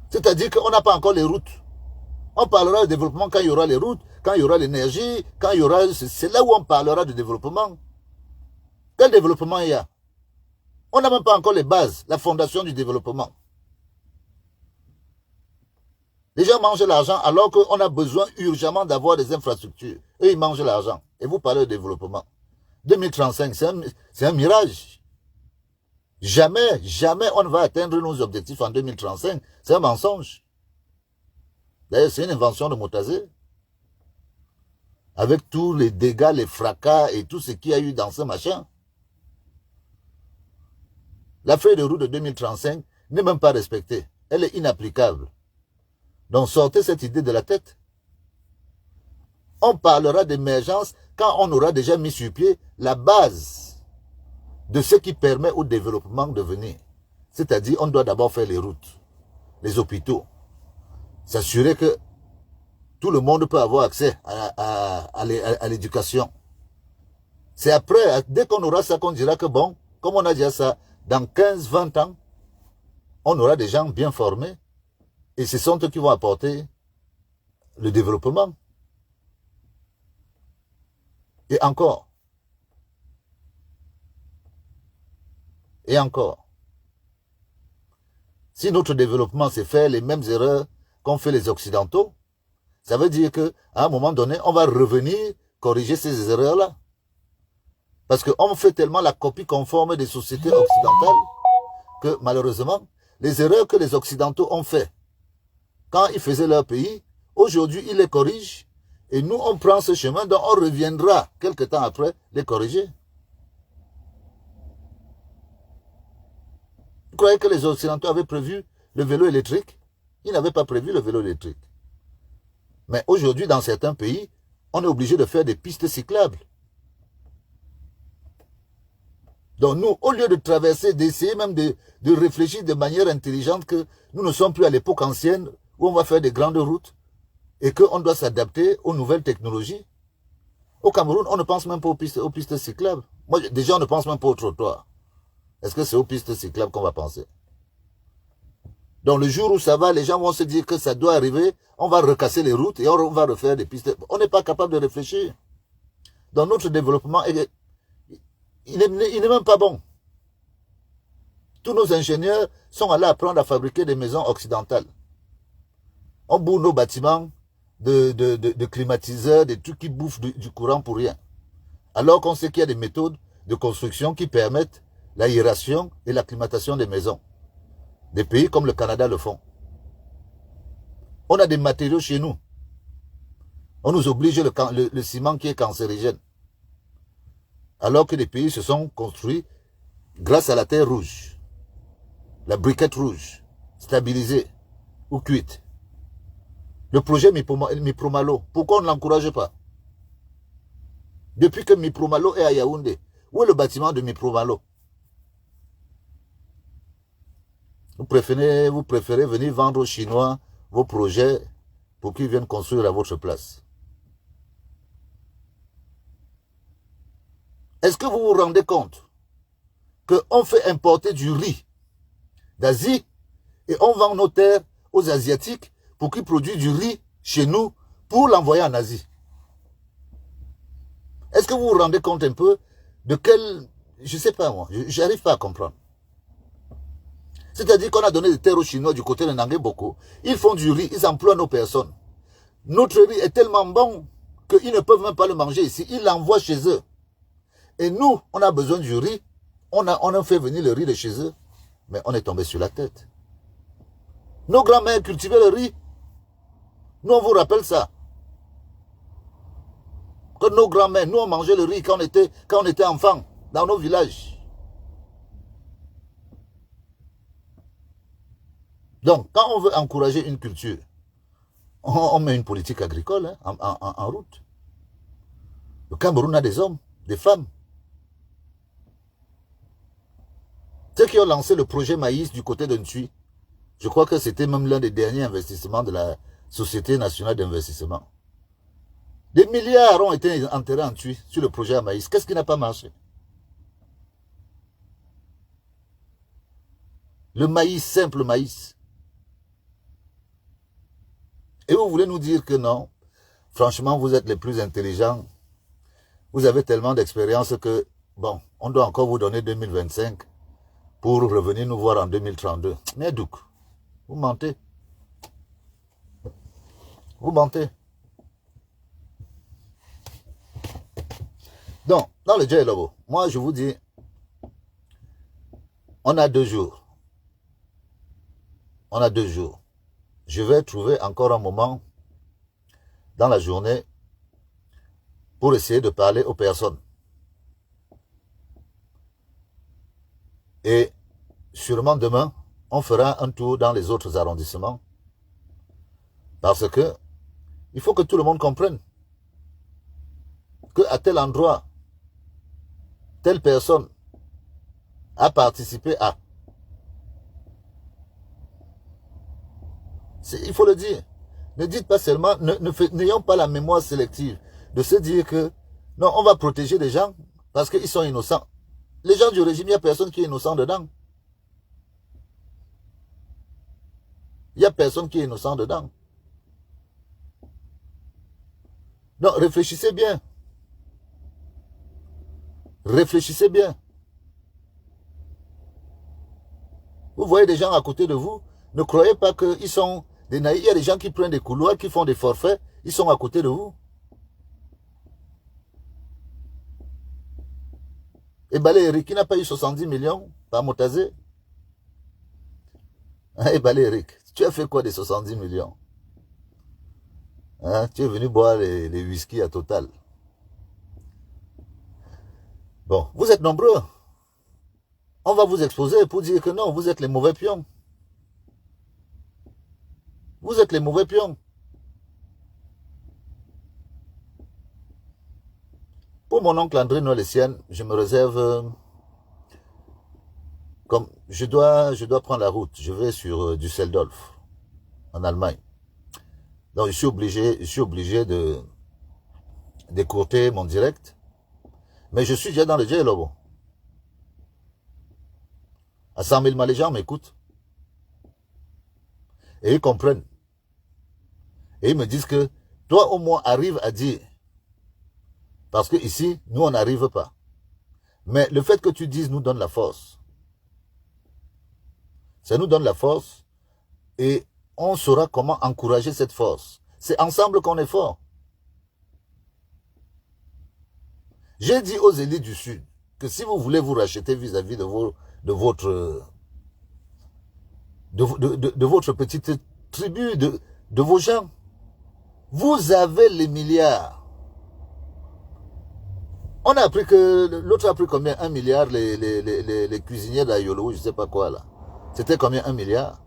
C'est-à-dire qu'on n'a pas encore les routes. On parlera de développement quand il y aura les routes, quand il y aura l'énergie, quand il y aura... C'est là où on parlera de développement. Quel développement il y a? On n'a même pas encore les bases, la fondation du développement. Les gens mangent l'argent alors qu'on a besoin urgemment d'avoir des infrastructures. Eux, ils mangent l'argent. Et vous parlez de développement. 2035, c'est un mirage. Jamais on ne va atteindre nos objectifs en 2035. C'est un mensonge. D'ailleurs, c'est une invention de Motazé. Avec tous les dégâts, les fracas et tout ce qu'il y a eu dans ce machin. La feuille de route de 2035 n'est même pas respectée. Elle est inapplicable. Donc sortez cette idée de la tête. On parlera d'émergence quand on aura déjà mis sur pied la base de ce qui permet au développement de venir. C'est-à-dire, on doit d'abord faire les routes, les hôpitaux, s'assurer que tout le monde peut avoir accès à l'éducation. C'est après, dès qu'on aura ça, qu'on dira que bon, comme on a déjà ça, dans 15-20 ans, on aura des gens bien formés et ce sont eux qui vont apporter le développement. Et encore. Et encore. Si notre développement, c'est faire les mêmes erreurs qu'ont fait les Occidentaux, ça veut dire qu'à un moment donné, on va revenir corriger ces erreurs-là. Parce qu'on fait tellement la copie conforme des sociétés occidentales que malheureusement, les erreurs que les Occidentaux ont fait quand ils faisaient leur pays, aujourd'hui, ils les corrigent. Et nous, on prend ce chemin, donc on reviendra quelque temps après les corriger. Vous croyez que les Occidentaux avaient prévu le vélo électrique? Ils n'avaient pas prévu le vélo électrique. Mais aujourd'hui, dans certains pays, on est obligé de faire des pistes cyclables. Donc nous, au lieu de traverser, d'essayer même de réfléchir de manière intelligente que nous ne sommes plus à l'époque ancienne où on va faire des grandes routes et qu'on doit s'adapter aux nouvelles technologies. Au Cameroun, on ne pense même pas aux pistes cyclables. Moi, déjà, on ne pense même pas aux trottoirs. Est-ce que c'est aux pistes cyclables qu'on va penser? Donc le jour où ça va, les gens vont se dire que ça doit arriver, on va recasser les routes et on va refaire des pistes. On n'est pas capable de réfléchir. Donc notre développement, il n'est même pas bon. Tous nos ingénieurs sont allés apprendre à fabriquer des maisons occidentales. On bourre nos bâtiments de climatiseurs, des trucs qui bouffent du courant pour rien. Alors qu'on sait qu'il y a des méthodes de construction qui permettent l'aération et l'acclimatation des maisons. Des pays comme le Canada le font. On a des matériaux chez nous. On nous oblige le ciment qui est cancérigène. Alors que les pays se sont construits grâce à la terre rouge, la briquette rouge, stabilisée ou cuite. Le projet Mipromalo, pourquoi on ne l'encourage pas? Depuis que Mipromalo est à Yaoundé, où est le bâtiment de Mipromalo? Vous préférez venir vendre aux Chinois vos projets pour qu'ils viennent construire à votre place. Est-ce que vous vous rendez compte qu'on fait importer du riz d'Asie et on vend nos terres aux Asiatiques pour qu'ils produisent du riz chez nous pour l'envoyer en Asie? Est-ce que vous vous rendez compte un peu de quel... Je ne sais pas moi, je n'arrive pas à comprendre. C'est-à-dire qu'on a donné des terres aux Chinois du côté de Nangue Boko. Ils font du riz, ils emploient nos personnes. Notre riz est tellement bon qu'ils ne peuvent même pas le manger ici. Ils l'envoient chez eux. Et nous, on a besoin du riz. On a fait venir le riz de chez eux. Mais on est tombé sur la tête. Nos grands-mères cultivaient le riz. Nous, on vous rappelle ça. Que nos grands-mères, nous, on mangeait le riz quand on était enfants, dans nos villages. Donc, quand on veut encourager une culture, on met une politique agricole hein, en route. Le Cameroun a des hommes, des femmes. Ceux qui ont lancé le projet maïs du côté de Ntui, je crois que c'était même l'un des derniers investissements de la Société nationale d'investissement. Des milliards ont été enterrés en Ntui sur le projet à maïs. Qu'est-ce qui n'a pas marché? Le maïs, simple maïs. Et vous voulez nous dire que non, franchement, vous êtes les plus intelligents. Vous avez tellement d'expérience que, bon, on doit encore vous donner 2025 pour revenir nous voir en 2032. Mais Douk, vous mentez. Vous mentez. Donc, dans le Djellabo, moi je vous dis, on a 2 jours. On a 2 jours. Je vais trouver encore un moment dans la journée pour essayer de parler aux personnes. Et sûrement demain, on fera un tour dans les autres arrondissements. Parce que il faut que tout le monde comprenne qu'à tel endroit, telle personne a participé à. Il faut le dire. Ne dites pas seulement, n'ayons pas la mémoire sélective de se dire que non, on va protéger les gens parce qu'ils sont innocents. Les gens du régime, il n'y a personne qui est innocent dedans. Il n'y a personne qui est innocent dedans. Donc, réfléchissez bien. Réfléchissez bien. Vous voyez des gens à côté de vous, ne croyez pas qu'ils sont des naïfs. Il y a des gens qui prennent des couloirs, qui font des forfaits, ils sont à côté de vous. Et Balé Eric, qui n'a pas eu 70 millions par Motazé. Et Balé Eric, tu as fait quoi des 70 millions? Hein? Tu es venu boire les whisky à Total. Bon, vous êtes nombreux. On va vous exposer pour dire que non, vous êtes les mauvais pions. Vous êtes les mauvais pions. Pour mon oncle André Noël Essienne, je me réserve... comme je dois prendre la route. Je vais sur Düsseldorf, en Allemagne. Donc je suis obligé d'écourter mon direct. Mais je suis déjà dans le Djellabo. À 100 000 les gens m'écoutent. Et ils comprennent. Et ils me disent que toi au moins arrive à dire. Parce que ici, nous on n'arrive pas. Mais le fait que tu dises nous donne la force. Ça nous donne la force. Et on saura comment encourager cette force. C'est ensemble qu'on est fort. J'ai dit aux élites du Sud que si vous voulez vous racheter vis-à-vis de votre petite tribu, de vos gens, vous avez les milliards. On a appris que l'autre a pris combien? 1 milliard, les cuisiniers d'Ayolo, je ne sais pas quoi là. C'était combien? 1 milliard.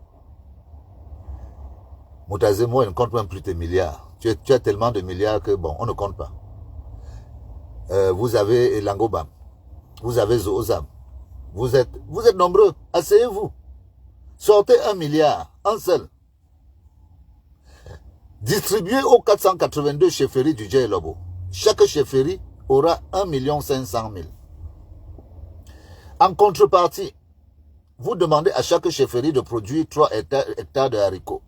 Moutazé, moi, je ne compte même plus tes milliards. Tu as tellement de milliards que bon, on ne compte pas. Vous avez Langobam, vous avez Zoozam, vous êtes nombreux, asseyez-vous, sortez 1 milliard, un seul, distribuez aux 482 chefferies du Djellabo. Chaque chefferie aura 1 500 000. En contrepartie, vous demandez à chaque chefferie de produire 3 hectares de haricots.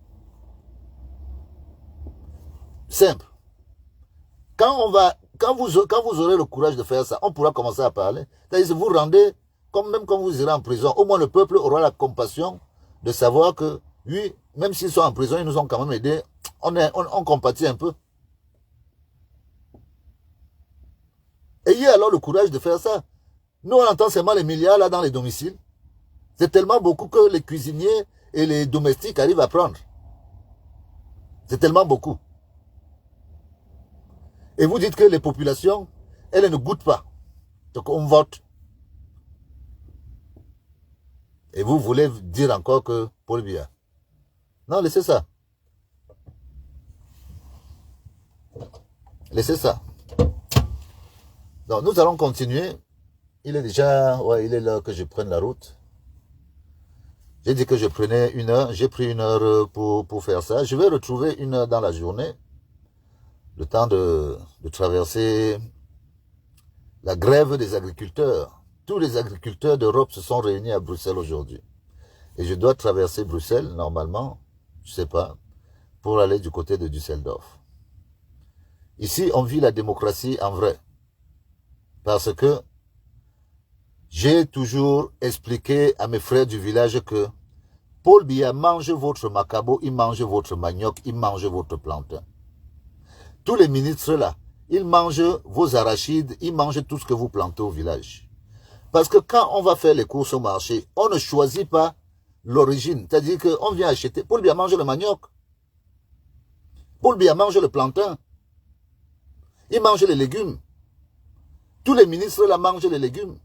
Simple. Quand on va quand vous aurez le courage de faire ça, on pourra commencer à parler. C'est-à-dire que vous rendez, même quand vous irez en prison, au moins le peuple aura la compassion de savoir que, oui, même s'ils sont en prison, ils nous ont quand même aidés. On compatit un peu. Ayez alors le courage de faire ça. Nous, on entend seulement les milliards là dans les domiciles. C'est tellement beaucoup que les cuisiniers et les domestiques arrivent à prendre. C'est tellement beaucoup. Et vous dites que les populations, elles ne goûtent pas. Donc on vote. Et vous voulez dire encore que Paul Biya. Non, laissez ça. Laissez ça. Donc nous allons continuer. Il est déjà, ouais, il est l'heure que je prenne la route. J'ai dit que je prenais 1 heure. J'ai pris 1 heure pour faire ça. Je vais retrouver 1 heure dans la journée. Le temps de traverser la grève des agriculteurs. Tous les agriculteurs d'Europe se sont réunis à Bruxelles aujourd'hui. Et je dois traverser Bruxelles, normalement, je sais pas, pour aller du côté de Düsseldorf. Ici, on vit la démocratie en vrai. Parce que j'ai toujours expliqué à mes frères du village que Paul Biya mange votre macabo, il mange votre manioc, il mange votre plantain. Tous les ministres là, ils mangent vos arachides, ils mangent tout ce que vous plantez au village. Parce que quand on va faire les courses au marché, on ne choisit pas l'origine. C'est-à-dire qu'on vient acheter. Paul Biya mange le manioc. Paul Biya mange le plantain. Il mange les légumes. Tous les ministres là mangent les légumes.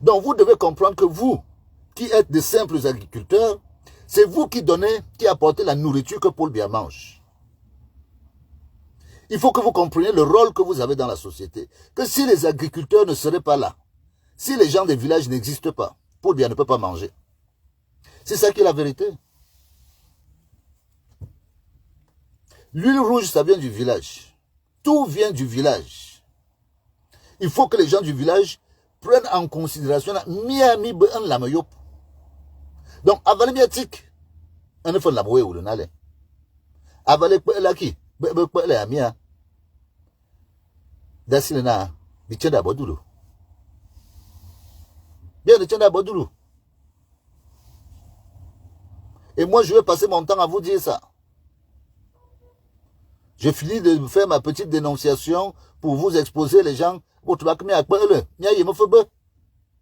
Donc vous devez comprendre que vous, qui êtes de simples agriculteurs, c'est vous qui donnez, qui apportez la nourriture que Paul Biya mange. Il faut que vous compreniez le rôle que vous avez dans la société. Que si les agriculteurs ne seraient pas là, si les gens des villages n'existent pas, Paul Biya ne peut pas manger. C'est ça qui est la vérité. L'huile rouge, ça vient du village. Tout vient du village. Il faut que les gens du village prennent en considération Miami Ben Lamayop. Donc, avalé miatique, on ne fait la bouée ou le nalé. Avalé la qui? Be la mia. Dasilena, bicheda bodulo. Bien de tchenda bodulo. Et moi, je vais passer mon temps à vous dire ça. Je finis de faire ma petite dénonciation pour vous exposer les gens.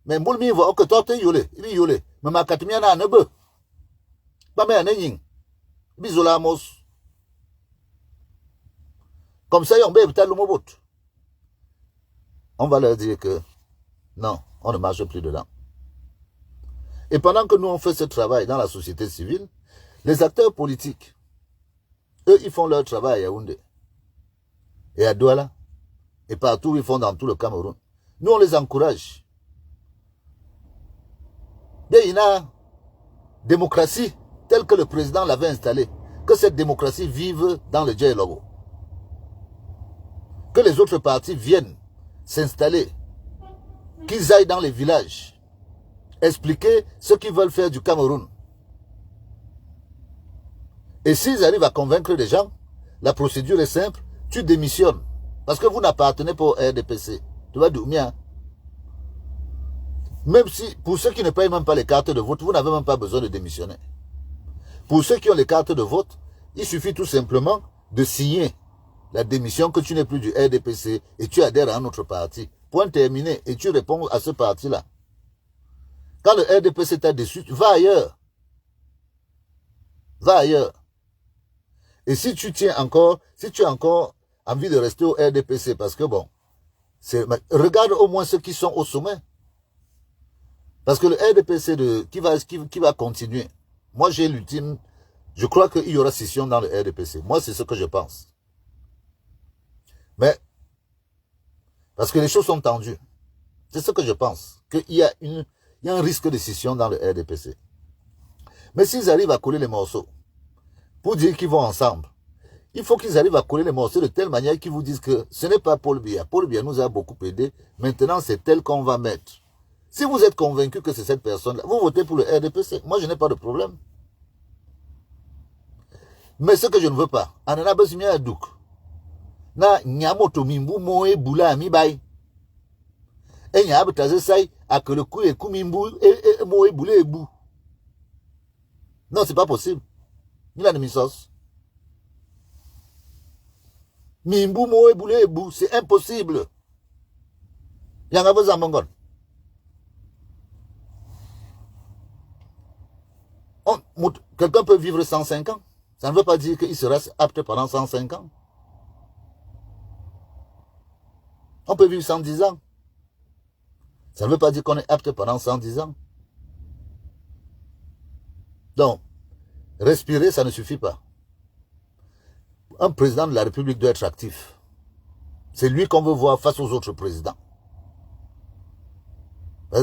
Mais moulmi va que toi te yole, il yole. Mais ma katimia na nebe. Pas mais anéning. Bisolamos. Comme ça, on va éviter le mot. On va leur dire que non, on ne marche plus dedans. Et pendant que nous on fait ce travail dans la société civile, les acteurs politiques, eux, ils font leur travail à Yaoundé et à Douala et partout, ils font dans tout le Cameroun. Nous, on les encourage. Bien, il y a une démocratie telle que le président l'avait installée, que cette démocratie vive dans le dialogue. Que les autres partis viennent s'installer, qu'ils aillent dans les villages, expliquer ce qu'ils veulent faire du Cameroun. Et s'ils arrivent à convaincre les gens, la procédure est simple, tu démissionnes. Parce que vous n'appartenez pas au RDPC. Tu vas dire, même si, pour ceux qui ne payent même pas les cartes de vote, vous n'avez même pas besoin de démissionner. Pour ceux qui ont les cartes de vote, il suffit tout simplement de signer la démission que tu n'es plus du RDPC et tu adhères à un autre parti. Point terminé. Et tu réponds à ce parti-là. Quand le RDPC t'a déçu, va ailleurs. Va ailleurs. Et si tu tiens encore, si tu as encore envie de rester au RDPC, parce que bon, regarde au moins ceux qui sont au sommet. Parce que le RDPC qui va continuer, moi j'ai l'ultime, je crois qu'il y aura scission dans le RDPC. Moi c'est ce que je pense. Mais, parce que les choses sont tendues. C'est ce que je pense. Qu'il y a un risque de scission dans le RDPC. Mais s'ils arrivent à coller les morceaux, pour dire qu'ils vont ensemble, il faut qu'ils arrivent à coller les morceaux de telle manière qu'ils vous disent que ce n'est pas Paul Biya. Paul Biya nous a beaucoup aidé. Maintenant, c'est elle qu'on va mettre. Si vous êtes convaincu que c'est cette personne-là, vous votez pour le RDPC. Moi, je n'ai pas de problème. Mais ce que je ne veux pas, Anana Basimia Adouk, na nyamoto mimbu moe bula mi bay. Et nyab taze say a que le coup et kumimbu et moe boule et bou. Non, c'est pas possible. Il a de misos. Mimbu moe boule et bou, c'est impossible. Yang a besoin mongon. Quelqu'un peut vivre 105 ans. Ça ne veut pas dire qu'il sera apte pendant 105 ans. On peut vivre 110 ans. Ça ne veut pas dire qu'on est apte pendant 110 ans. Donc, respirer, ça ne suffit pas. Un président de la République doit être actif. C'est lui qu'on veut voir face aux autres présidents.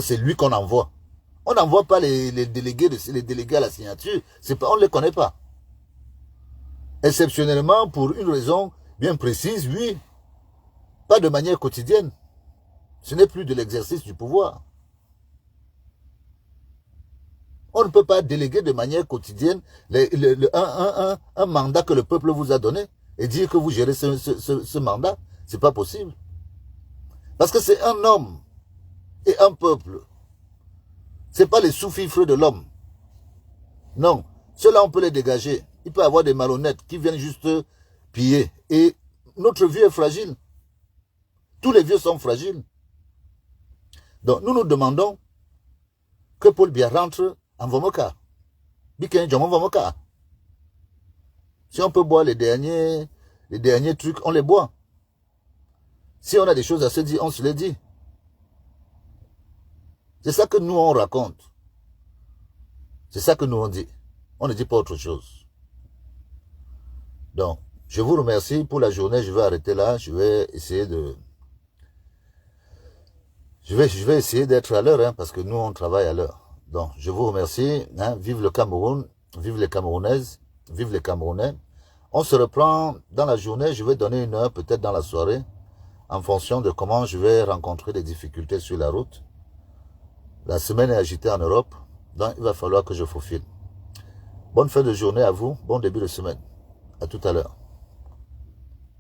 C'est lui qu'on envoie. On n'envoie pas les délégués à la signature. On ne les connaît pas. Exceptionnellement, pour une raison bien précise, oui. Pas de manière quotidienne. Ce n'est plus de l'exercice du pouvoir. On ne peut pas déléguer de manière quotidienne un mandat que le peuple vous a donné et dire que vous gérez ce mandat. Ce n'est pas possible. Parce que c'est un homme et un peuple. Ce n'est pas les sous-fifres de l'homme. Non. Ceux-là, on peut les dégager. Il peut y avoir des malhonnêtes qui viennent juste piller. Et notre vieux est fragile. Tous les vieux sont fragiles. Donc, nous nous demandons que Paul Biya rentre en Vomoka. Si on peut boire les derniers trucs, on les boit. Si on a des choses à se dire, on se les dit. C'est ça que nous, on raconte. C'est ça que nous, on dit. On ne dit pas autre chose. Donc, je vous remercie pour la journée. Je vais arrêter là. Je vais essayer de... Je vais essayer d'être à l'heure, hein, parce que nous, on travaille à l'heure. Donc, je vous remercie. Hein, vive le Cameroun. Vive les Camerounaises. Vive les Camerounais. On se reprend dans la journée. Je vais donner une heure, peut-être dans la soirée, en fonction de comment je vais rencontrer des difficultés sur la route. La semaine est agitée en Europe, donc il va falloir que je faufile. Bonne fin de journée à vous, bon début de semaine. À tout à l'heure.